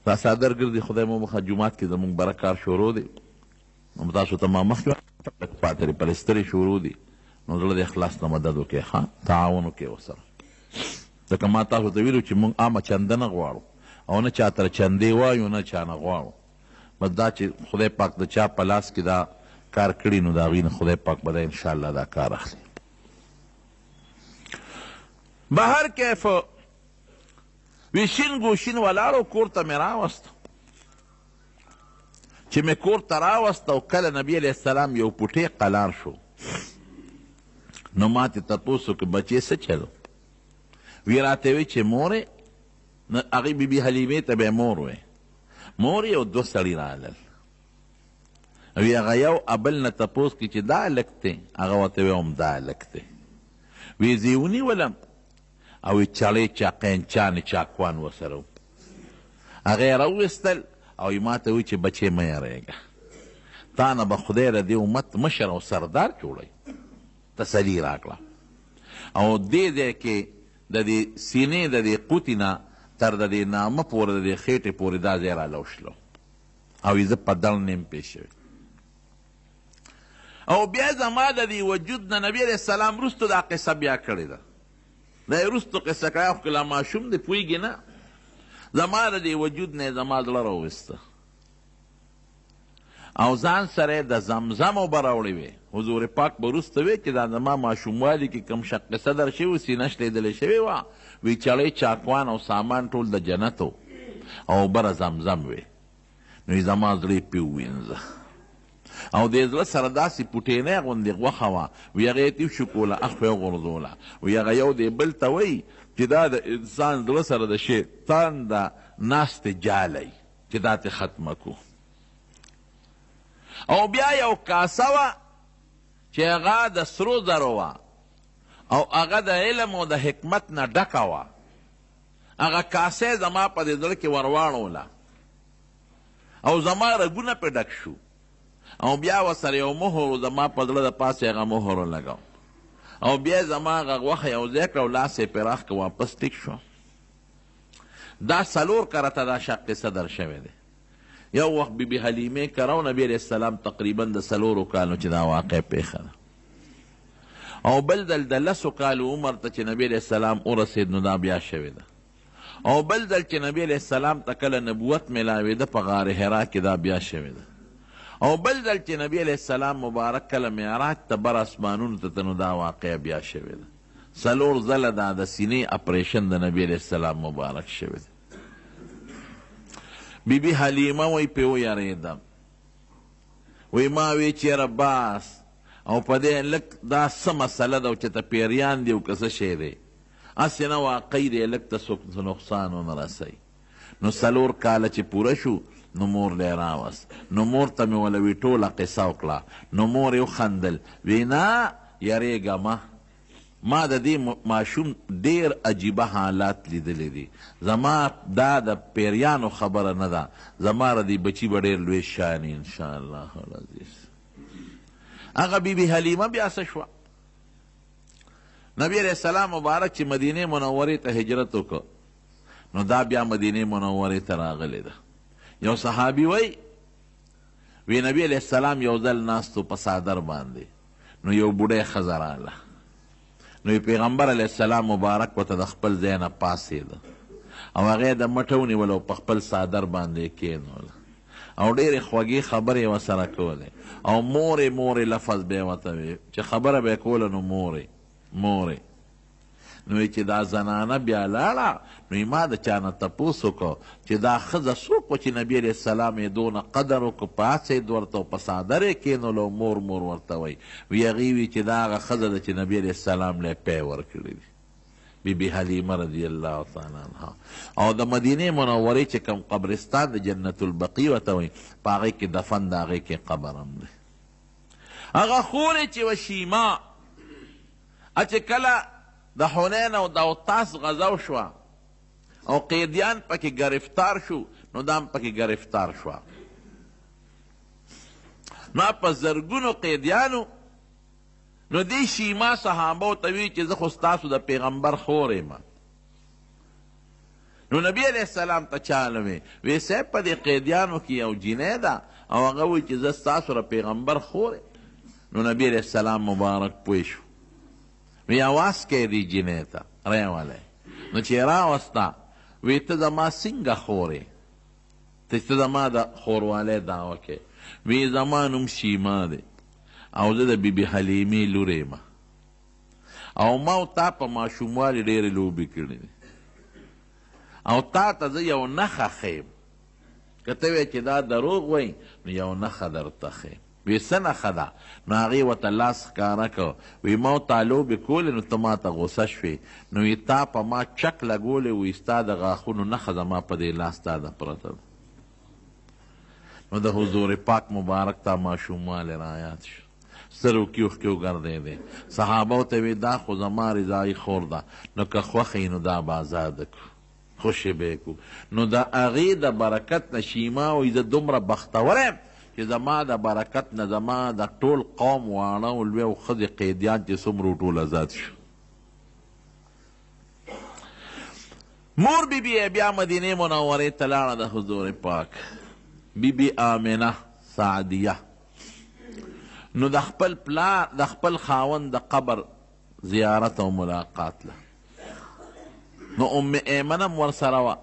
A: دا څادر ګرځي خدای مو مخه جومات کې زمونږ بره کار شروع دی نو تاسو ته ما مخکې پاتې دی پلسترې شروع دي نو زړه د اخلاص نه مدد وکړئ ښه تعاون وکړئ ورسره ځکه ما تاسو ته ویلو چې موږ عامه چنده نه غواړو او نه چا ته چندې وایو نه چا نه غواړو بس دا چې خدای پاک د چا په لاس کې دا کار کړي نو د هغوی نه خدای پاک به دا انشاءالله دا کار اخلي بهر کیف ویشین گوشین ولاړو کور ته مې راوست چې مې کور ته راوست او کله نبي علیه السلام یو پوټی قلار شو نو ما تې تپوس وکړ بچې څه چل وی راته وی چې مورې هغې بي بي حلیمې ته به یې مور وی مور یې او دوه سړي رالل وی هغه یو ابل نه تپوس کړي چې دا هلک دی هغه ورته وی هم دا هلک دی وی زه یې ونیولم او چړې چاقینچانې چاکوان ورسره و هغه یې راوویستل او یې ما ته وی چې بچې مه یریږه تا نه به خدای د دې امت مشر او سردار جوړوي تسلي راکړه او دې ځای کې د دې سینې د دې قوتې نه تر د دې نامه پورې د دې خېټې پورې دا ځای رالوشلو او یې زه په دړ نیم پېښ شوی او بیا زما د دې وجود نه نبي علیه السلام وروستو دا قصه بیا کړې ده دا یې وروستو قصه کړی خو که لا ماشوم دی پوهېږي نه زما د دې وجود نه یې زما زړه راوویسته او ځان سره د زمزم اوبه راوړې وې حضور پاک به وروسته وی چې دا زما ماشوموالي کې کوم قصه در شوي وه سینه شلېدلې شوې وه وی چړۍ چاکوان او سامان ټول د جنت او اوبه زمزم وې نو یې زما زړه یې پې ووینځه او د زړه سره داسې پوټینۍ غوندې غوښه وه وی هغه یې تیو شکوله اخ یې وغورځوله وی هغه یو دی بل ته وایي چې دا د انسان زړه سره د شیطان د ناستې جالی چې دا ترې ختمه کړو او بیا یو کاسه وه چې هغه د سرو زرو وه او هغه د علم او د حکمت نه ډکه وه هغه کاسه زما په دې زړه کې ورواړوله او زما رګونه پې ډک شو او بیا ورسره یو مهر زما په زړه د پاسې هغه مهر ولګاو او بیا زما هغه غوښه یو ځای کړه او لاس یې پراخ که واپس ټیک شو دا څلور کرته دا شق قصه در شوی دی یو وخت بی بی حلیمې کره او نبي علیه السلام تقریبا د څلورو کالو چې دا واقع پیښه ده او بل دل د لسو کالو عمر ته چې نبي علیه السلام ورسېد نو دا بیا شوې ده او بل دل چې نبي علیه السلام ته کله نبوت میلاوېده په غار حرا کې دا بیا شوې ده او بل دل چې نبی علیه السلام مبارک کله معراج ته بر اسمانونو ته نو دا واقع بیا شوې ده څلور ځله دا د سینې اپریشن د نبی علیه السلام مبارک شوې ده بی بی حلیمه وی پې ویرېدم وی ما وی چېره باس او په دې لږ دا څه مسله ده چې ته پیریان دی او که څه شی دی هسې نه واقعي دی لږ ته څوک نقصان ونه رسوي نو څلور کاله چې پوره شو نو مور لی راوست نو مور ته مې وله وی ټوله قصه وکړه نو مور یې وخندل وی نه یریږه ما د دې ماشوم ډیر عجیبه حالات لیدلی دي زما دا د پیریانو خبره نه ده زما د دې بچي به ډېر لوی شاني انشاءالله العزیز هغه بی بی حلیمه بیا څه شوه نبی علیه السلام مبارک چې مدینې منورې ته هجرت وکړ نو دا بیا مدینې منورې ته راغلی ده یو صحابي وی نبی علیه السلام یو ځل ناستو په څادر باندې نو یو بوډۍ ښځه راغله نو پیغمبر علیه السلام مبارک ورته د خپل ځای نه پاڅېده او هغه یې د مټه ونیوله او په خپل څادر باندې یې کېنوله او ډېرې خوږې خبرې یې ورسره کولې او مورې مورې لفظ به یې ورته وی چې خبره به یې کوله نو مورې مورې نو چې دا زنانه بیا لاړه نو ما د چا نه تپوس وکړو چې دا ښځه څوک وه چې نبي علیه السلام یې دونه قدر وکړو پاڅېد ورته او په څادر یې کېنولو او مور مور ورته وی هغې وي چې دا هغه ښځه ده چې نبي علیه السلام لی پی ورکړي دي بی بی حلیمه رضی الله تعالی عنها او د مدینې منورې چې کوم قبرستان د جنت البقی ورته وایي په هغې کې دفن د هغې کې قبر هم دی هغه خورې چې وه شیما چې کله د حنین او د اوتاس غزا شوه او قیدیان پکې گرفتار شو نو دا هم پکې گرفتار شوه نو په زرګونو قیدیانو نو دې شیما صحابو ته وی چې زه خو ستاسو د پیغمبر خور یم. نو نبی علیہ السلام ته چاله وی صاحب په دې قیدیانو کې یو جینۍ ده او هغه وی چې زه ستاسو د پیغمبر خور یم. نو نبی علیہ السلام مبارک پوه شو، وی اواز کوي دې جینۍ ته راولی. نو چې راوسته وی ته زما څنګه خور یې، ته زما د خوروالی دعوه کوې. وی زما نوم شیما دی او زه د بیبي حلیمې لور یم او ما او تا په ماشوموالي ډېرې لوبې کړې دي او تا ته زه یو نښه ښیم، که ته وایې چې دا دروغ وایي نو یو نښه درته ښیم. وی څه نښه ده؟ نو هغې ورته لاس ښکاره کړ. وی ما او تا لوبې کولې نو ته ما ته غوسه شوې، نو وی تا په ما چک لګولې وی ستا د غاښونو نښه زما په دې لاس تا ده پرته ده. نو د حضور پاک مبارک تا ماشوموالی رایاد شو، سترو کې اوښکې وګرځېدې. صحابو ته وی دا خو زما رضایي خور ده، نو که خوښه یې نو دا به ازاده کړو، خوشې به یې کړو. نو د هغې د برکت نه شیما وایي زه دومره بختور یم چې زما د برکت نه زما د ټول قوم واړه او لوی او ښځې قیدیان چې څومره ټول ازاد شو. مور بی بی بیا مدینې منورې ته لاړه د حضور پاک، بی بی آمنه سعدیه. نو د خپل پلار د خپل خاوند د قبر زیارت او ملاقات له. نو ام ایمنه هم ورسره وه،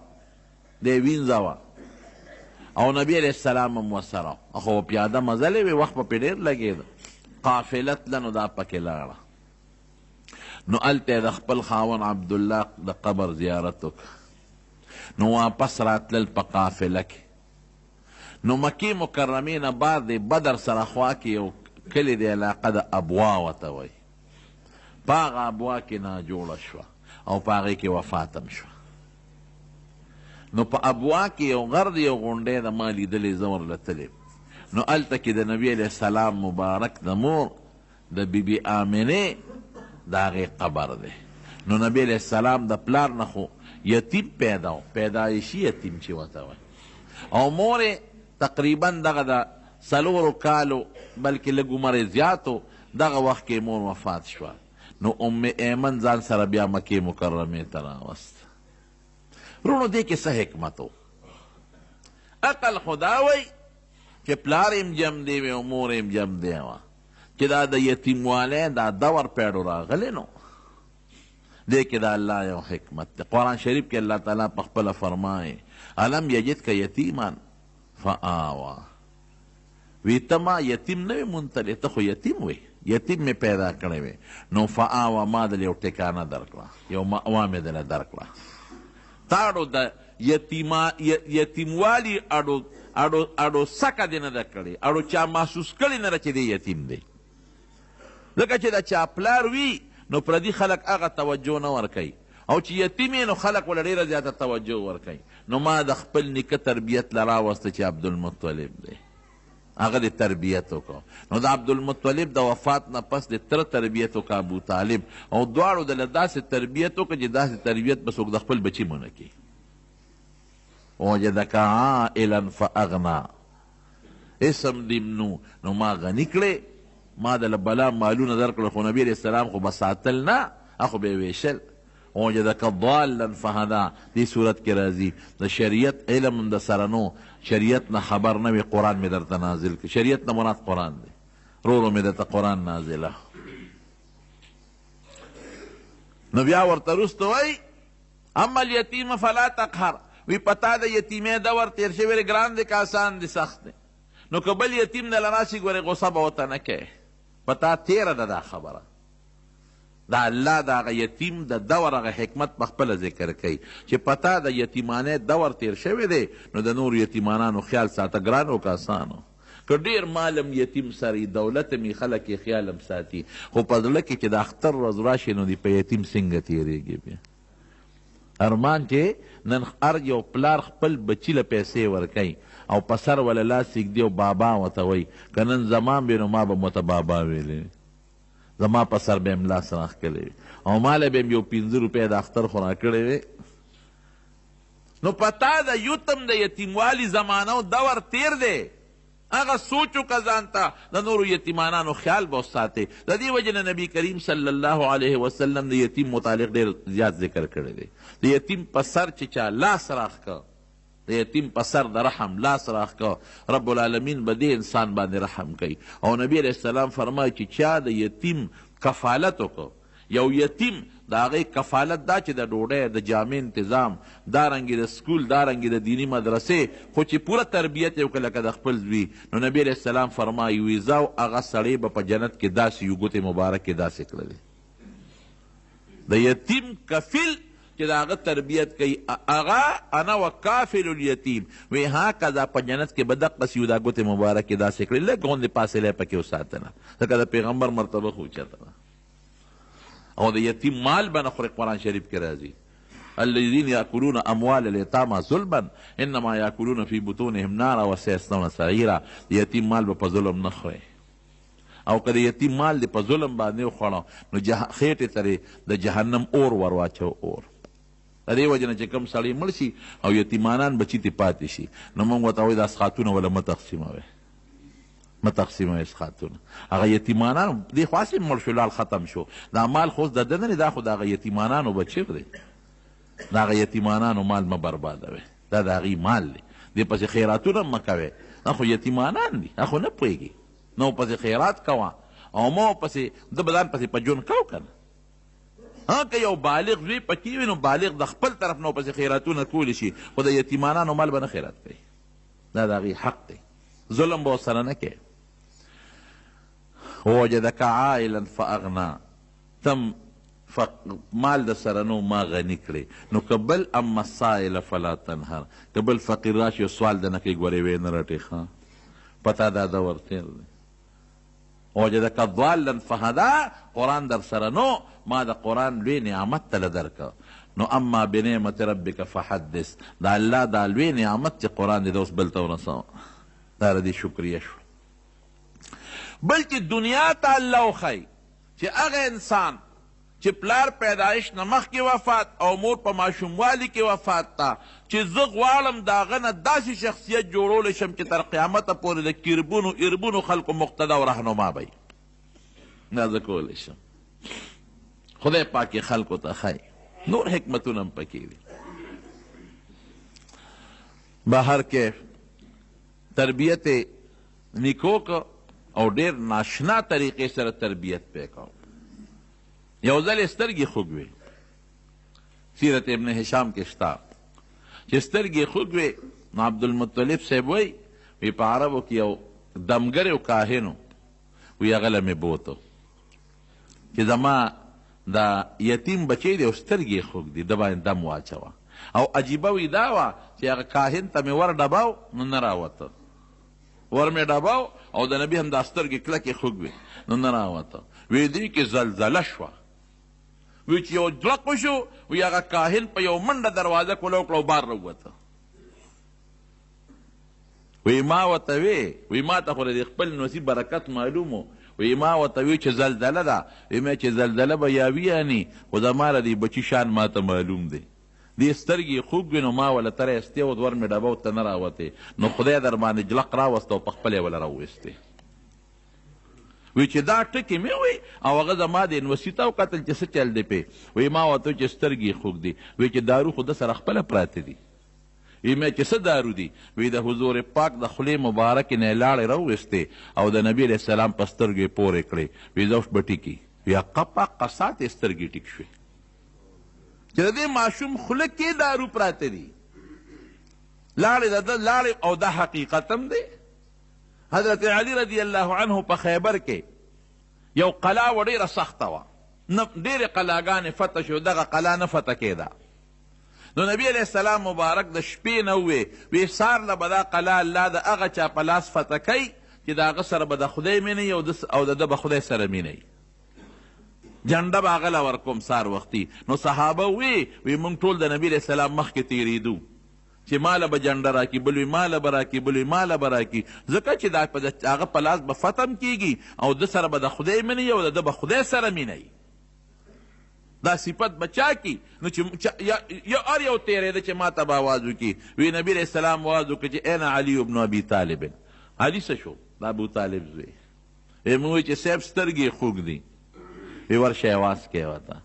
A: دی وینځه وه او نبی علیہ السلام هم ورسره وه، خو پیاده مزلې وې، وخت به پرې ډېر لګېده. قافله تله نو دا پکې لاړه. نو هلته د خپل خاوند عبدالله د قبر زیارت وکړه. نو واپس راتلل په قافله کې. نو مکې مکرمې نه بعد د بدر سره خوا کې یو کلی د علاقه د ابوا ورته وایي، په هغه ابوا کې ناجوړه شوه او په هغې کې وفات هم شوه. نو په ابوا کې یو غر دی، یو غونډی د ما لیدلی، زه ورلتلی. نو هلته کې د نبي علیہ السلام مبارک د مور د بیبي آمنې د هغې قبر دی. نو نبی علیہ السلام د پلار نه خو یتیم پیدا و، پیدایشي یتیم چې ورته وایي، او مور تقریبا دغه د 4 کالو بلکې لږ عمر زیاتو دغه وخت کې مور وفات شوه. نو ام ایمن ځان سره بیا مکې مکرمې ته راوست. رونو دې کې څه حکمت و؟ عقل خو دا وی چې پلار یم جم دی وی او مور یم جم دی وه، چې دا د یتیموالی دا دور پیړو راغلی. نو دې کې دا الله یو حکمت دی. قرآن شریف کې الله تعالی په خپله فرمایي الم یجدک یتیما فآوا. وی ته ما یتیم نه وی منتلی، ته خو یتیم وی، یتیم می پیدا کړی وی. نو فآوا ما دل یو ټکانه درکړه، یو مأوا مې دله درکړه. تا اړو د یتیموالي اړو سکه دې نه ده کړې، اړو چا محسوس کړی نه ده چې دی یتیم دی. ځکه چې د چا پلار وي نو پردي خلک هغه توجه نه ورکوي، او چې یتیم نو خلک ول ډېره زیاته توجه ورکوي. نو ما د خپل نیکه تربیت له راوسته چې عبدالمطلب دی، هغه د تربیت وکړو. نو د عبدالمطلب د وفات نه پس د تره تربیت وکړه ابو طالب، او دواړو دله داسې تربیت وکړه چې داسې تربیت به څوک د خپل بچي مونه کړي. وجدک عائلا فاغنا، اسم دیمنو نو ما غني کړې، ما دله بلا مالونه درکړه، خو نبي علیہ السلام خو به ساتل نه، هغه به یې ویشل. وجدک ضالا فهدا، دې صورت کې راځي د شریعت علم د سره نو، شریعت نه خبر نه وي، قرآن مې درته نازل کړي. شریعت نه مراد قرآن دی، رو مې درته قرآن نازله. نو بیا ورته وروسته وایي اما الیتیم فلا تقهر، وی پتا د یتیمې دور تیر شوی ګران دی که آسان دی سخت دی. نو که بل یتیم دله راشي ګورې غصه به ورته نه کوې، پتا تیره ده دا خبره. دا الله د هغه یتیم د دور هغه حکمت په خپله ذکر کوي چې پتا د یتیمانۍ دور تیر شوی دی، نو د نور یتیمانانو خیال ساته، ګران او که آسانو. که ډېر مالم یتیم سري، دولت مې خلک یې خیالم ساتي، خو په زړه کې چې د اختر ورځ راشي نو د په یتیم څنګه تېرېږي. بیا ارمان چې نن هر یو پلار خپل بچي له پیسې ورکوي او په سر وله لاس ایږدي او بابا ورته وایي، که نن زمان وي نو ما به مته بابا ویلی، زما په سر به م لاس راښکلی وي، او ماله به م یو 5 روپۍ د اختر خو راکړی وي. نو پتا د یتم د یتیموالي زمانه او دور تیر دی، هغه سوچ وکړه ځان ته د نورو یتیمانانو خیال به وساتې. د دې وجې نه نبي کریم صلی الله علیه وسلم د یتیم متعلق ډېر زیات ذکر کړی دی. د یتیم په سر چې چا لاس راخ که، د یتیم په سر د رحم لاس راخ که، رب العالمین به دې انسان باندې رحم کوي. او نبی علیه السلام فرمایي چې چا د یتیم کفالت وکړه، یو یتیم د هغې کفالت دا چې د ډوډۍ د جامې تنظام، دارنګې د سکول، دارنګې د دیني مدرسې، خو چې پوره تربیت یې وکړه لکه د خپل زوی، نو نبی علیه السلام فرمایي ویزه او هغه سړی به په جنت کې داسې یو ګوتې مبارکې داسې کړلې. د یتیم کفیل چې د هغه تربیت کوي، هغه انا وکافل الیتیم، وی هکذا په جنت کې به دقسې یو دا ګوتې مبارکې داسې کړې، لږ غوندې فاصله یې پکې وساتله، ځکه د پیغمبر مرتبه خو اوچته ده. او د یتیم مال به نه خوري. قرآن شریف کې راځي الذین یاکلون اموال الیتامی ظلما انما یاکلون فی بطونهم نارا وسیصلون سعیرا. د یتیم مال به په ظلم نه خوري، او که د یتیم مال دې په ظلم باندې وخوړه نو خېټې ته د جهنم اور ور واچو. اور د دې وجې نه چې کوم سړی مړ شي او یتیمانان بچي تې پاتې شي، نو موږ ورته وایو دا اسخاتونه وله مه تقسیموئ، مه تقسیموئ اسخاتونه. هغه یتیمانان دې خو هسې مړ شو، لال ختم شو، دا مال خو اوس د ده نه دی، دا خو د هغه یتیمانانو بچی دی. د هغه یتیمانانو مال مه بربادوئ، دا د هغې مال دی. دې پسې خیراتونه مه کوئ، دا خو یتیمانان دي، دا خو نه پوهېږي. نو پسې خیرات کوه او ما پسې ده به ځان پسې په ژوند کو که نه. که یو بالغ زوی پکې وي نو بالغ د خپل طرف نه پسې خیراتونه کولی شي، خو د یتیمانانو مال به نه خیرات کوي. دا د هغې حق دی، ظلم به ورسره نه کوي. ووجدک عائلا فاغنا، تم مال د سره نو ما غني کړې، نو که بل اما السائل فلا تنهر، که بل فقیر راشي او سوال د نه کوي ګورې ویې نه رټې، ښه پتا دا ده ورتېر دی. وجدک ضالا فهدا، قرآن در سره نو ما د قرآن لوی نعمت تله درکه، نو اما بنعمت ربک فحدث، دا الله دا لوی نعمت چې قرآن دی دا اوس بل ته ورسوه، دا د دې شکریه شو. بلکې دنیا ته الله وښایي چې هغه انسان چې پلار پیدایش نه مخکې وفات او مور په ماشوموالي کې وفات ته، چې زه غواړم د هغه نه داسې شخصیت جوړولی شم چې تر قیامته پورې د کربونو اربونو خلکو مقتدا او رهنما به وي، دا زه کولی شم. خدای پاک یې خلکو ته ښایي، نور حکمتونه هم پکې دي. بهر کې تربیت نیکو که او ډېر ناشنا طریقې سره تربیت پې کوو. یو ځل یې سترګې خوږ وې، سیرت ابن هشام کې شته چې سترګې خوږ وې، نو عبدالمطلب صاحب وایي وی په عربو کې یو دمګر یو کاهن وی هغه له مې بوته چې زما دا یتیم بچی دی او سترګې خوږ دي، ده باندې دم واچوه. او عجیبه وی دا وه چې هغه کاهن ته مې ور ډباو نو نه راوته، ور مې ډباو او د نبي هم دا سترګې کلکې خوږ وې نو نه راوته. وی دې کې زلزله شوه، وی چې یو ځړق وشو، وی هغه کاهن په یو منډه دروازه کوله وکړه او بار راووته. وی ما ورته وی ما ته خو د خپل نصیب برکت معلوم و، وی ما ورته وی چې زلزله ده، وی ما چې زلزله به یا ویاني، خو زما له دې بچي شان ما ته معلوم دی. دې سترګې خوږ وي نو ما وله تره استې و ور مې ډبه ورته نه راوتې، نو خدای در باندې جلق راوسته او په خپل یې وله راوویستې. وی چې دا ټکې مې وی او هغه زما د انوسي ته وکتل چې څه چل دی پې، وی ما ورته چې سترګې خوږ دي، وی چې دارو خو ده سره خپله پراته دي. وی مې چې څه دارو دي، وی د حضور پاک د خولې مبارکې نه یې لاړې راوویستې او د نبي علیه السلام په سترګو یې پورې کړې، وی زه اوس به ټیکي، وی قپا قسات یې سترګې ټیک شوې چې د دې ماشوم خوله کې دارو پراته دي، لاړې د ده لاړې او دا حقیقت هم دی. حضرت علی رضی الله عنه په خیبر کې یو قلا و ډېره سخته وه، ډېرې قلاګانې فتح شو، دغه قلا نه فتح کېده. نو نبی علیه السلام مبارک د شپې نه وی سار له به دا قلا الله د هغه چا په لاس فتح کوي چې د هغه سره به د خدای مینه او د ده به خدای سره مینه وي، جنډه به هغه له ورکوم سار وختي. نو صحابه وی موږ ټول د نبی علیه السلام مخکې تېرېدو چې ماله به جنډه راکړي، بل وی ماله به راکړي، بل وی ماله به راکړي، ځکه چې دا په هغه په لاس به فتم کېږي او ده سره به د خدای مینه وي او د ده به خدای سره مینه وي. دا صفت به چا کی؟ نو چې هر یو تېرېده چې ما ته به آواز وکړي، وی نبي علیه السلام آواز وکړي چې این علي بن ابي طالب، علي څه شو د ابو طالب زوی موږ وایي چې صاحب سترګې خوږ دي وی ورشه اواز کوي ورته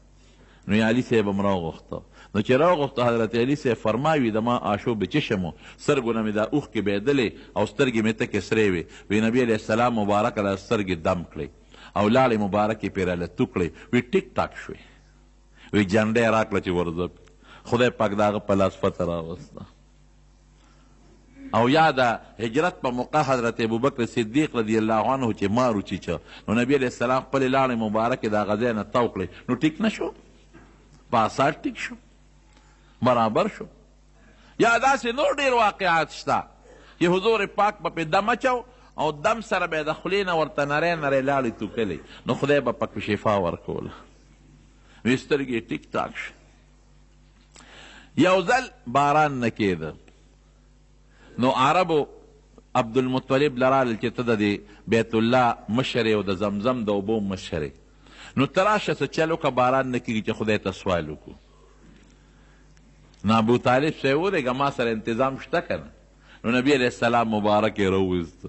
A: نو علي صاحب هم راوغوښته نو چې راوغوښته حضرت علي صاحب فرمایي د ما آشو به چشمو سترګو نه مې دا اوښکې بهېدلې او سترګې مې تکې سرې وې وی نبي علیه السلام مبارک دا سترګې دم کړئ او لاړې مبارکې پرې رالتو کړئ وی ټیک ټاک شوې وی جنډه یې راکړه چې ورځه خدای پاک د هغه په لاس فتح راوسته او یا د هجرت په موقع حضرت ابوبکر صدیق رضی الله عنه چې مار وچیچه نو نبی علیه السلام خپلې لاړې مبارکې د هغه ځای نه تاو کړئ نو ټیک نه شو په اساس ټیک شو برابر شو یا داسې نور ډېر واقعات شته چې حضور پاک به پې دم اچو او دم سره به یې د خولې نه ورته نری نری لاړې توکلی نو خدای به پکې شفا ورکوله وی سترګې ټیک ټاک شو یو ځل باران نه کېده نو عربو عبدالمطلب لرال چې ته د بیت الله مشر او د زمزم د اوبو مشر نو ته راشه څه چل وکړه باران نه کېږي چې خدای ته سوال وکړو نو ابو طالب صاحب ودرېږه ما سره انتظام شته که نه نو نبي علیه السلام مبارک یې راوویسته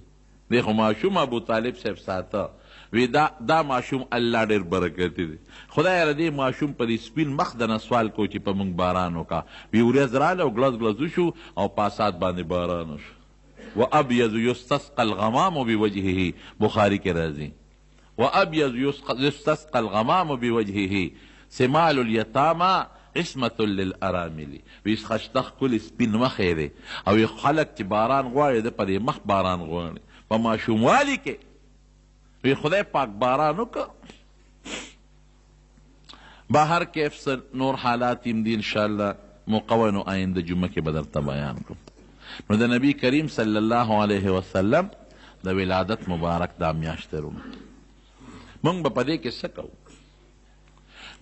A: دی خو ماشوم ابو طالب صاحب ساته وی دا ماشوم الله ډېر برکتي دی خدای دې ماشوم په دې سپین مخ د نه سوال کو چې په موږ باران وکړه وی ورځ راله او ګلز ګلز وشو او په اسات باندې باران وشو وابیض یستسقى الغمام بوجهه بخاري کې راځي وابیض یستسقى الغمام بوجهه سمال الیتامى عصمة للارامل وی خشتخ کل سپین مخ یې دی او خلک چې باران غواړي د په دې مخ باران غواړي په ماشوموالي کې وی خدای پاک باران وکړه بهر کیف نور حالات هم دي انشاءالله مقونو آینده جمعه کې به درته بیان کړم نو د نبی کریم صلی الله علیه وسلم د ولادت مبارک دا میاشت رونه موږ به په دې کې څه کوو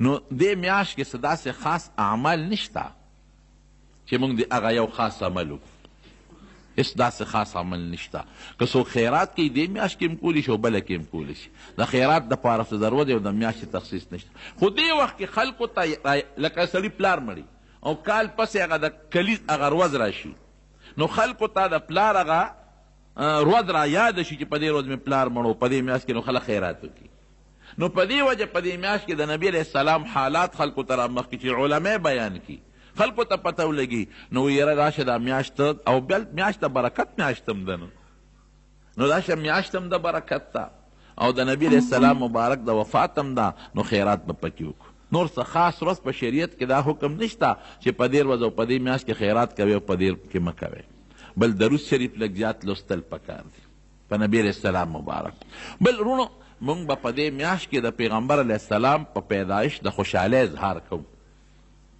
A: نو دې میاشت کې څه داسې خاص اعمال نشته چې موږ د هغه یو خاص عمل وکړو هیڅ داسې خاص عمل نشته که څوک خیرات کوي دې میاشت کې هم کولی شي او بله کې هم کولی شي د خیرات دپاره څه ضرورت دی او د میاشتې تخصیص نشته خو دې وخت کې خلکو ته لکه سړي پلار مړي او کال پسې هغه د کلیز هغه ورځ راشي نو خلکو ته د پلار هغه ورځ را یاد شي چې په دې ورځ مې پلار مړو په دې میاشت کې نو خلک خیرات وکړي نو په دې وجه په دې میاشت کې د نبي علیه السلام حالات خلکو ته رامخکې چې علما بیان کړي خلکو ته پته ولګي نو یاره راشه دا میاشت او بل میاشت د برکت میاشت هم ده نو راشه میاشت هم د برکت ده او د نبي علیه السلام مبارک د وفات هم ده نو خیرات به پکې وکړو نور څه خاص ورځ په شریعت کې دا حکم نشته چې په دې ورځ او په دې میاشت کې خیرات کوي او په دې کې مه کوئ بل درود شریف لږ زیات لوستل پکار دي په نبي علیه السلام مبارک بل رونو موږ به په دې میاشت کې د پیغمبر علیه السلام په پیدایش د خوشحالۍ اظهار کوو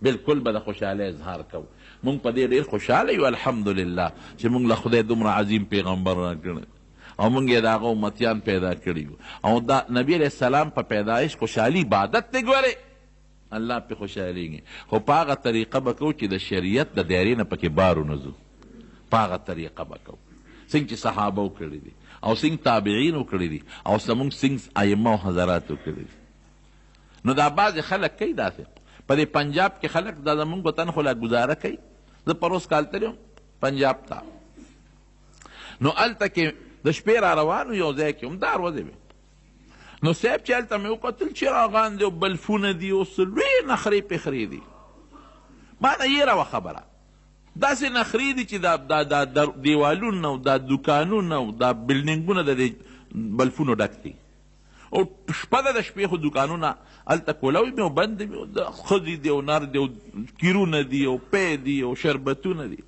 A: بالکل به د خوشحالۍ اظهار کوو موږ په دې ډېر خوشحاله یو الحمدلله چې موږ له خدای دومره عظیم پیغمبر راکړی او موږ یې د هغه امتیان پیدا کړي یو او دا نبي علیه السلام په پیدایش خوشحالي عبادت دی ګورې الله پې خوشحالیږي خو په هغه طریقه به کوو چې د شریعت د دایرې نه پکې بار ونځو په هغه طریقه به کوو څنګه چې صحابه وکړي دي او څنګه تابعین وکړي دي او زموږ څنګه ائمه او حضرات وکړي دي نو دا بعضې خلک کوي داسې په دې پنجاب کې خلک دا زمونږ وطن خو لا ګزاره کوي زه پروس کال تللی وم پنجاب ته نو هلته کې د شپې را روان یو ځای کې همدا ورځې وې نو صاحب چې هلته مې وکتل چراغان دی او بلفونه دي او څه لوی نخرې پخرې دي ما نه یېره وه خبره داسې نخرې دي چې دا دیوالونه او دا دوکانونه او دا بلډینګونه د دې بلفونو ډک دي او شپه ده د شپې خو دوکانونه هلته کولاوي مې او بند مې د ښځې دي او نر دي او کیرونه دي او پی دي او شربتونه دي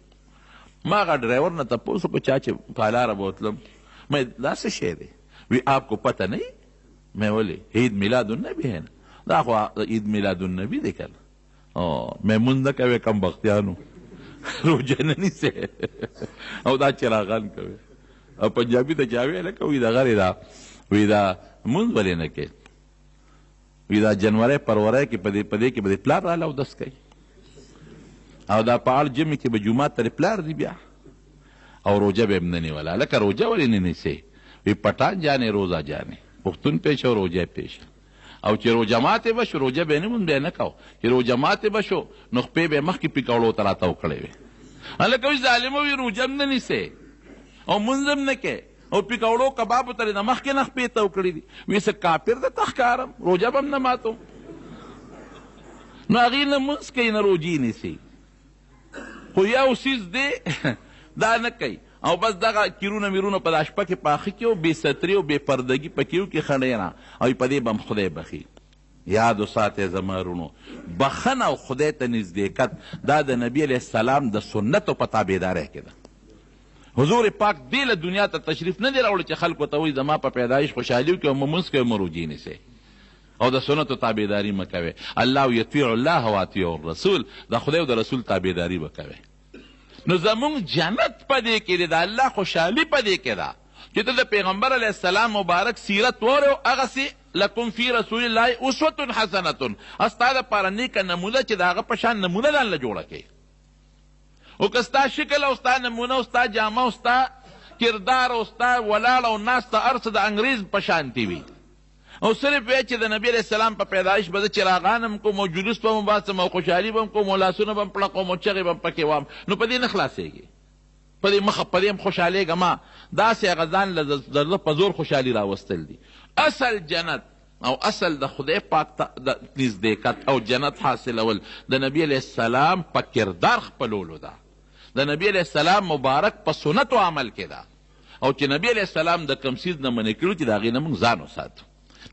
A: ما هغه ډرایور نه تپوس وکړو چا چې په لاره به وتلم مې دا څه شی دی وی آپ کو پتہ نہیں میں بولے عید میلاد النبی ہے نا دا خو عید میلاد النبی دی کنه میں مونځ نه کوې کم بختیانو روژه نه نیسې او دا چراغان کوي او پنجابي ته چا ویله که وي دغه دی دا وی دا مونځ ولې نه کې وی دا جنوري پرورۍ کې په دې کې به د پلار راله اودس کوي او دا په اړ جمعې کې به جومات ته د پلار دی بیا او روژه به هم نه نیوله هلکه روژه ولې نه نیسې وی پټان جانې روزه جانې پښتون پیشه او روژه پیشه او چې روژه ماتې به شو روژه به یې نه مونځ بیا نه کوو چې روژه ماتې به شو نو خپې به یې مخکې پیکوړو ته راتاو کړی وې هلکه وي ظالمه وي روژه هم نه نیسې او مونځ هم نه کې او پیکوړو کبابو ته د مخکې نه خپې تو کړي دي. وی څه کافر درته ښکارم، روژه به هم نه ماتوم. نو هغې نه لمونځ کوي نه روجې نیسي، خو یو څیز دی دا نه کوي او بس دغه کیرونه میرونه په دا شپه کې پاخه کړي او بې ستري او بې پردګي پکې وکړي خډیره او په دې به هم خدای بخي. یاد وساتئ زما وروڼو، بخښنه او خدای ته نزدېکت دا د نبي علیه السلام د سنتو په تابعدارۍ کې ده. حضور پاک دې له دنیا ته تشریف نه دی راوړی چې خلکو ته وایي زما په پیدایش خوشحالي وکړئ او مونځ کوئ او مروجې نیسئ او د سنتو تابعداري مه کوئ. الله یطیع الله و اطیع الرسول، د خدای او د رسول تابعداري به کوئ. نو زمونږ جنت په دې کې دی، د الله خوشحالي په دې کې ده چې ته د پیغمبر علیه السلام مبارک سیرت وورې هغسې لکم فی رسول الله اسوة حسنة، ستا دپاره نیکه نمونه چې د هغه په شان نمونه ځان له جوړه کړې. او که ستا شکل او ستا نمونه او ستا جامه او ستا کردار او ستا ولاړ او ناسته هر څه د انګریز په شانتې وي او صرف وایي چې د نبي علیه السلام په پیدایش به زه چراغان هم کوم او جلوس به هم باسم او خوشحالي به هم کوم او لاسونه به هم پړقوم او چغې به هم پکې وام، نو په دې نه خلاصېږي، په دې مخه په دې هم خوشحالېږه ما. داسې هغه ځان له د زړه په زور خوشحالي راوستل دي. اصل جنت او اصل د خدای پاک ته نزدېکت او جنت حاصلول د نبي علیه السلام په کردار خپلولو ده، د نبی علیه السلام مبارک په سنتو عمل کې ده او چې نبی علیه السلام د کوم څیز نه منع کړي چې د هغې نه موږ ځان وساتو.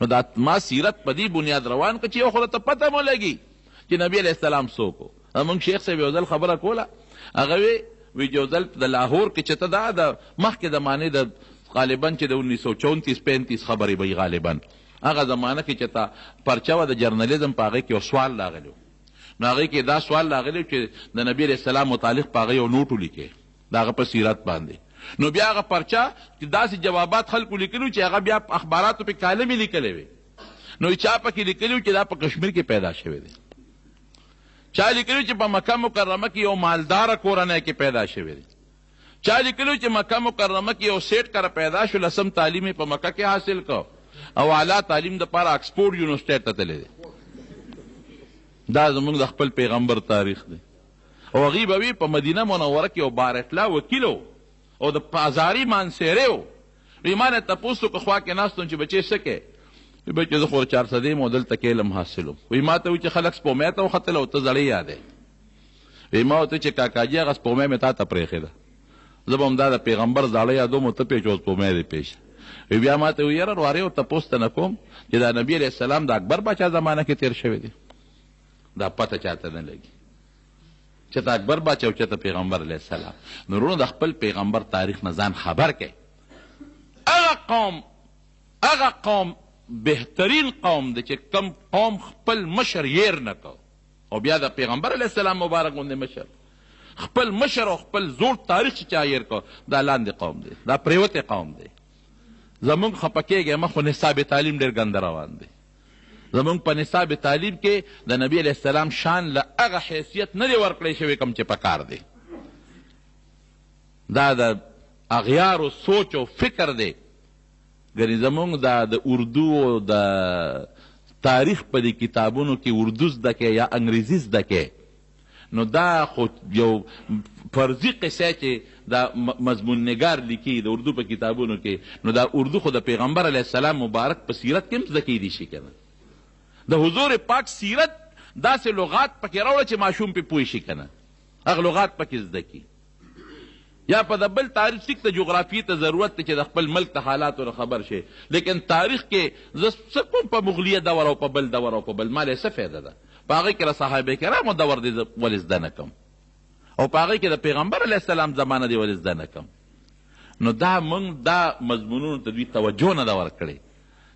A: نو دا ما سیرت په دې بنیاد روان کړه چې یو خو ته پته مو لګي چې نبی علیه السلام څوک و. زموږ شیخ صاحب یو ځل خبره کوله، هغه وی یو ځل د لاهور کې چې ته دا د مخکې زمانې د غالبا چې د 1934-35 خبرې به غالبا هغه زمانه کې چې ته پرچه وه د جرنالیزم په هغې کې یو سوال راغلی، نو هغې کې دا سوال راغلی چې د نبي علیه السلام متعلق په هغه یو نوټ ولیکې د هغه په سیرت باندې. نو بیا هغه پرچه چې داسې جوابات خلکو لیکلي چې هغه بیا اخباراتو پې کالمې لیکلی وې، نو چا پکې لیکلي چې دا په کشمیر کې پیدا شوی دی، چا لیکلي چې په مکه مکرمه کې یو مالداره کورنۍ کې پیدا شوی دی، چا لیکلي چې مکه مکرمه کې یو سیټ کره پیدا شو، لسم تعلیم یې په مکه کې حاصل کو او اعلی تعلیم دپاره آکسفورډ یونیورسټۍ ته تللی دی. دا زمونږ د خپل پیغمبر تاریخ دی. او هغوی به وي په مدینه منوره کې یو بارتلا وکیل و او د پازاري مانسیری و. نو ما نه تپوس وکړه خوا کې ناست وم چې بچې څه کوې؟ بچې زه خو 400 یم او دلته کې علم حاصلوم. وایي ما ته وایي چې خلک سپومۍ ته وختل او ته زړی یادی. وایي ما ورته چې کاکاجي هغه سپومۍ مې تا ته پرېښې ده، زه به هم دا د پیغمبر زاړه یادوم او ته پېچ او سپومۍ دې پېښه. وی بیا ما ته وایي یاره وارې او تپوس ته نه کوم چې دا نبي علیه السلام د اکبر باچا زمانه کې تېر شوی دی، دا پته چاته نه لګي چې ته اکبر باچا او چې ته پیغمبر علیه السلام. نو وروڼو د خپل پیغمبر تاریخ نه ځان خبر کړئ. هغه قوم بهترین قوم دی چې کم قوم خپل مشر یېر نه کو او بیا د پیغمبر علیه السلام مبارک غوندې مشر خپل مشر او خپل زوړ تاریخ چې چا یېر کو، دا لاندې قوم دی، دا پریوتی قوم دی. زمونږ خفه کېږئ مه، خو نصاب تعلیم ډېر ګنده روان دی. زمونږ په نصاب تعلیم کې د نبی علیه السلام شان له هغه حیثیت نه دی ورکړی شوی کوم چې پکار دی. دا د اغیارو سوچ او فکر دی. ګنې زمونږ دا د اردو او د تاریخ په دې کتابونو کې اردو زده کې یا انګریزي زده کې، نو دا خو یو فرضي قصه چې دا مضمون نگار لیکي د اردو په کتابونو کې، نو دا اردو خو د پیغمبر علیه السلام مبارک په سیرت کې هم زده کیدی شي که نه. د حضور پاک سیرت داسې لغات پکې راوړه چې ماشوم پې پوه شي که نه، هغه لغات پکې زده کي. یا په د بل تاریخ ټیک ته جغرافیې ته ضرورت دی چې د خپل ملک د حالاتو نه خبر شي، لیکن تاریخ کې زه څه کوم په مغلیه دور او په بل دور او په بل ما له څه فایده ده؟ په هغې کې د صحابه کرامو دور دی ولې زده نه کم او په هغې کې د پیغمبر علیه السلام زمانه دی ولې زده نه کم. نو دا موږ دا مضمونونو ته دوی توجه نه ده ورکړې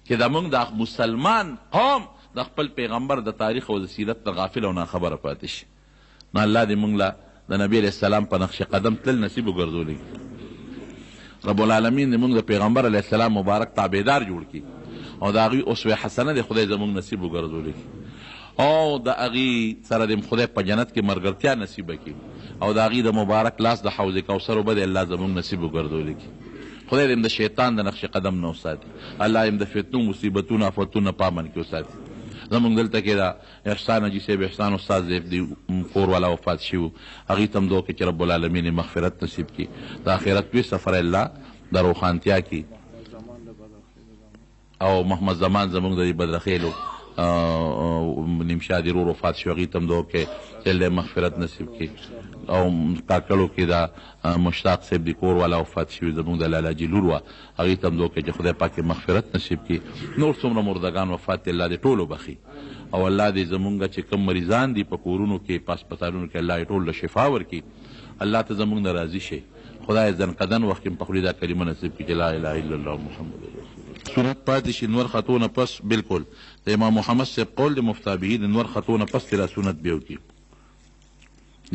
A: چې دا موږ د مسلمان قوم د خپل پیغمبر د تاریخ او د سیرت د غافل او ناخبره پاتې شي. نو الله دې موږ له د نبی علیه السلام په نقش قدم تل نصیب وګرځولی. رب العالمین دې موږ د پیغمبر علیه السلام مبارک تابعدار جوړ کړي او د هغوی اسوه حسنه دې خدای زموږ نصیب وګرځولی او د هغې سره دې خدای په جنت کې ملګرتیا نصیبه کړي او د هغې د مبارک لاس د حوض کوثر اوبه دې الله زموږ نصیب وګرځولی کړي. خدای دې د شیطان د نقش قدم نه وساتي، الله دې د فتنو مصیبتونو آفتونو په امن کې وساتي. زمونږ دلته کې دا احسان حاجي صاحب احسان استاد صاحب دی کور والا وفات شوي، هغوی ته هم دعا وکړي چې رب العالمین مغفرت نصیب کړي، د آخرت لوی سفر الله د روښانتیا کې او محمد زمان زمونږ د دې بدرخیلو نیمشادي رور وفات شو هغې ته هم دعا کوې چې الله مغفرت نصیب کړي او کاکړو کې دا مشتاق صاحب د کور والا وفات شوي زمونږ د لالاجي لور وه هغې ته هم دعا کوې چې خدای پاک مغفرت نصیب کړي نور څومره مردګان وفات دی الله دې ټولو بخي او الله دې زمونږ چې کوم مریضان دي په کورونو کې په هسپتالونو کې الله یې ټول له شفا ورکړي الله ته زمونږ نه راضي شي خدای ځنقدن وخت کې په خولې دا کلمه نصیب کړي چې لا اله الا الله محمد رسول الله سنت پاتې شي نور خطونه پس بالکل د امام محمد صاحب قول د مفتابهي د نور خطونه پس تیرا سنت بیا وکړي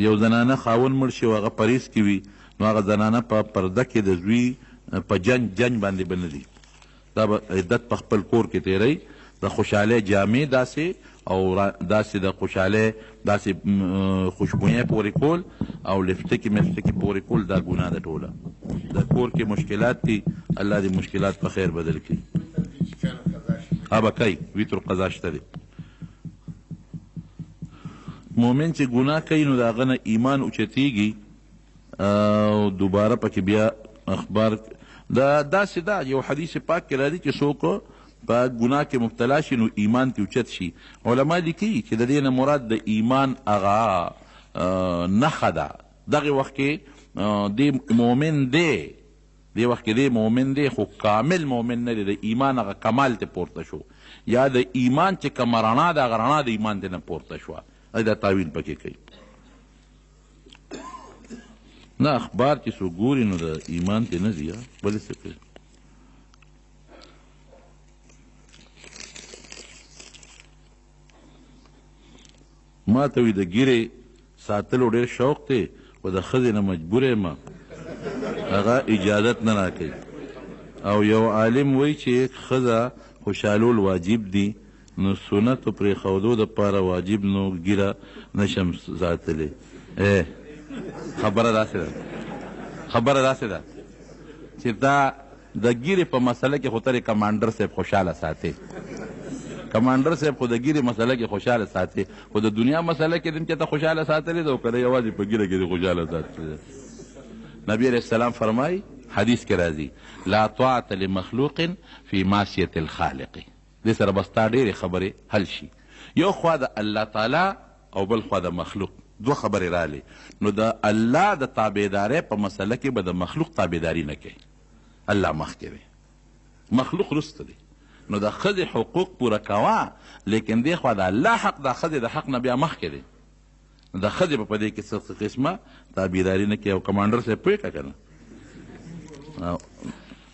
A: یو زنانه خاون مړ شي او هغه پریز کې وي نو هغه زنانه په پرده کې د زوی په جنج باندې به نه دي دا به عدت په خپل کور کې تیری د خوشحالۍ جامې داسې او داسې د خوشحالۍ داسې خوشبویۍ پورې کول او لفټکې مفتکې پورې کول دا ګناه ده ټوله د کور کې مشکلات دي الله دې مشکلات په خیر بدل کړي به کوي ویتر قضا شته دی مؤمن چې ګناه کوي نو د هغه نه ایمان اوچتېږي او دوباره پکې بیا اخبار داسې ده یو حدیث پاک کې راځي چې څوک په ګناه کې مبتلا شي نو ایمان ترې اوچت شي علما لیکي چې د دې نه مراد د ایمان هغه نښه ده دغه وخت کې دی مؤمن دی دې وخت کې دی مؤمن دی خو کامل مؤمن نه دی د ایمان هغه کمال ته پورته شو یا د ایمان چې کومه رڼا ده هغه رڼا د ایمان ته نه پورته شوه دا تعویل پکې کوي نه اخبار چې څوک ګوري نو د ایمان ته نه ځي بلې څه کوي ما ته وي د ګیرې ساتلو ډېر شوق دی خو د ښځې نه مجبور یم هغه اجازت نه راکوي او یو عالم وایي چې ښځه خوشحالول واجب دي نو سنتو پرېښودو دپاره واجب نو ګیره نشم ساتلی خبره داسې ده چې دا د ګیرې په مسله کې خو ترې کمانډر صاحب خوشحاله ساتي کمانډر صاحب خو د ګیرې مسله کې خوشحاله ساتي خو د دنیا مسله کې دم چې ته خوشحاله ساتلی ده او که یوازې په ګیره کې دې خوشحاله ساتلی ده نبی علیه السلام فرمایي حدیث کې راځي لا طاعة لمخلوق فی معصیة الخالق دې سره بس تا ډېرې خبرې حل شي یو خوا د الله تعالی او بل خوا د مخلوق دوه خبرې رالی نو د الله د تابعدارۍ په مسله کې به د مخلوق تابعداري نه کوي الله مخکې دی مخلوق وروسته دی نو د ښځې حقوق پوره کوه لیکن دې خوا د الله حق د ښځې د حق نه بیا مخکې دی د ښځې به په دې کې څه قسمه تابعداري نه کوي او کمانډر صاحب پوهېږه که نه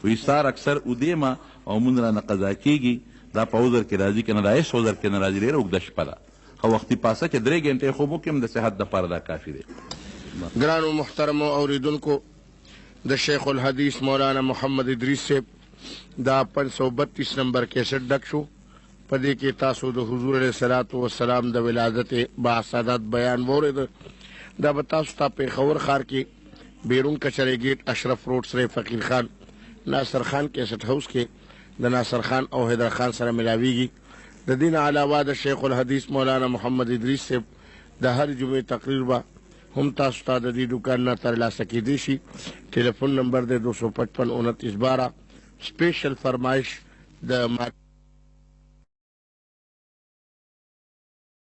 A: ویسار اکثر ادیمه او مونږ رانه قضا کېږي دا په عذر کې راځي که نه دا هېڅ عذر کې نه راځي ډېره اوږده شپه ده ښه وختي پاسه چې 3 ګنټې خوب وکړم د صحت دپاره دا کافي دی
B: ګرانو محترمو اوریدونکو د شیخ الحدیث مولانا محمد ادریس صاحب دا 532 نمبر کیسټ ډک شو په دې کې تاسو د حضور علیه الصلاۃ والسلام د ولادت باسعادت بیان واورېد دا به تاسو ته پېښور ښار کې بیرون کچرې ګیټ اشرف روډ سره فقیر خان ناصر خان کیسټ هاوس کې د ناصر خان او حیدر خان سره ملاویږي د دې نه علاوه د شیخ الحدیث مولانا محمد ادریس صاحب د هر جمعې تقریر به هم تاسو ته د دې دوکان نه ترلاسه کیدی شي ټلیفون نمبر دی 255 29 12 سپیشل فرمایش د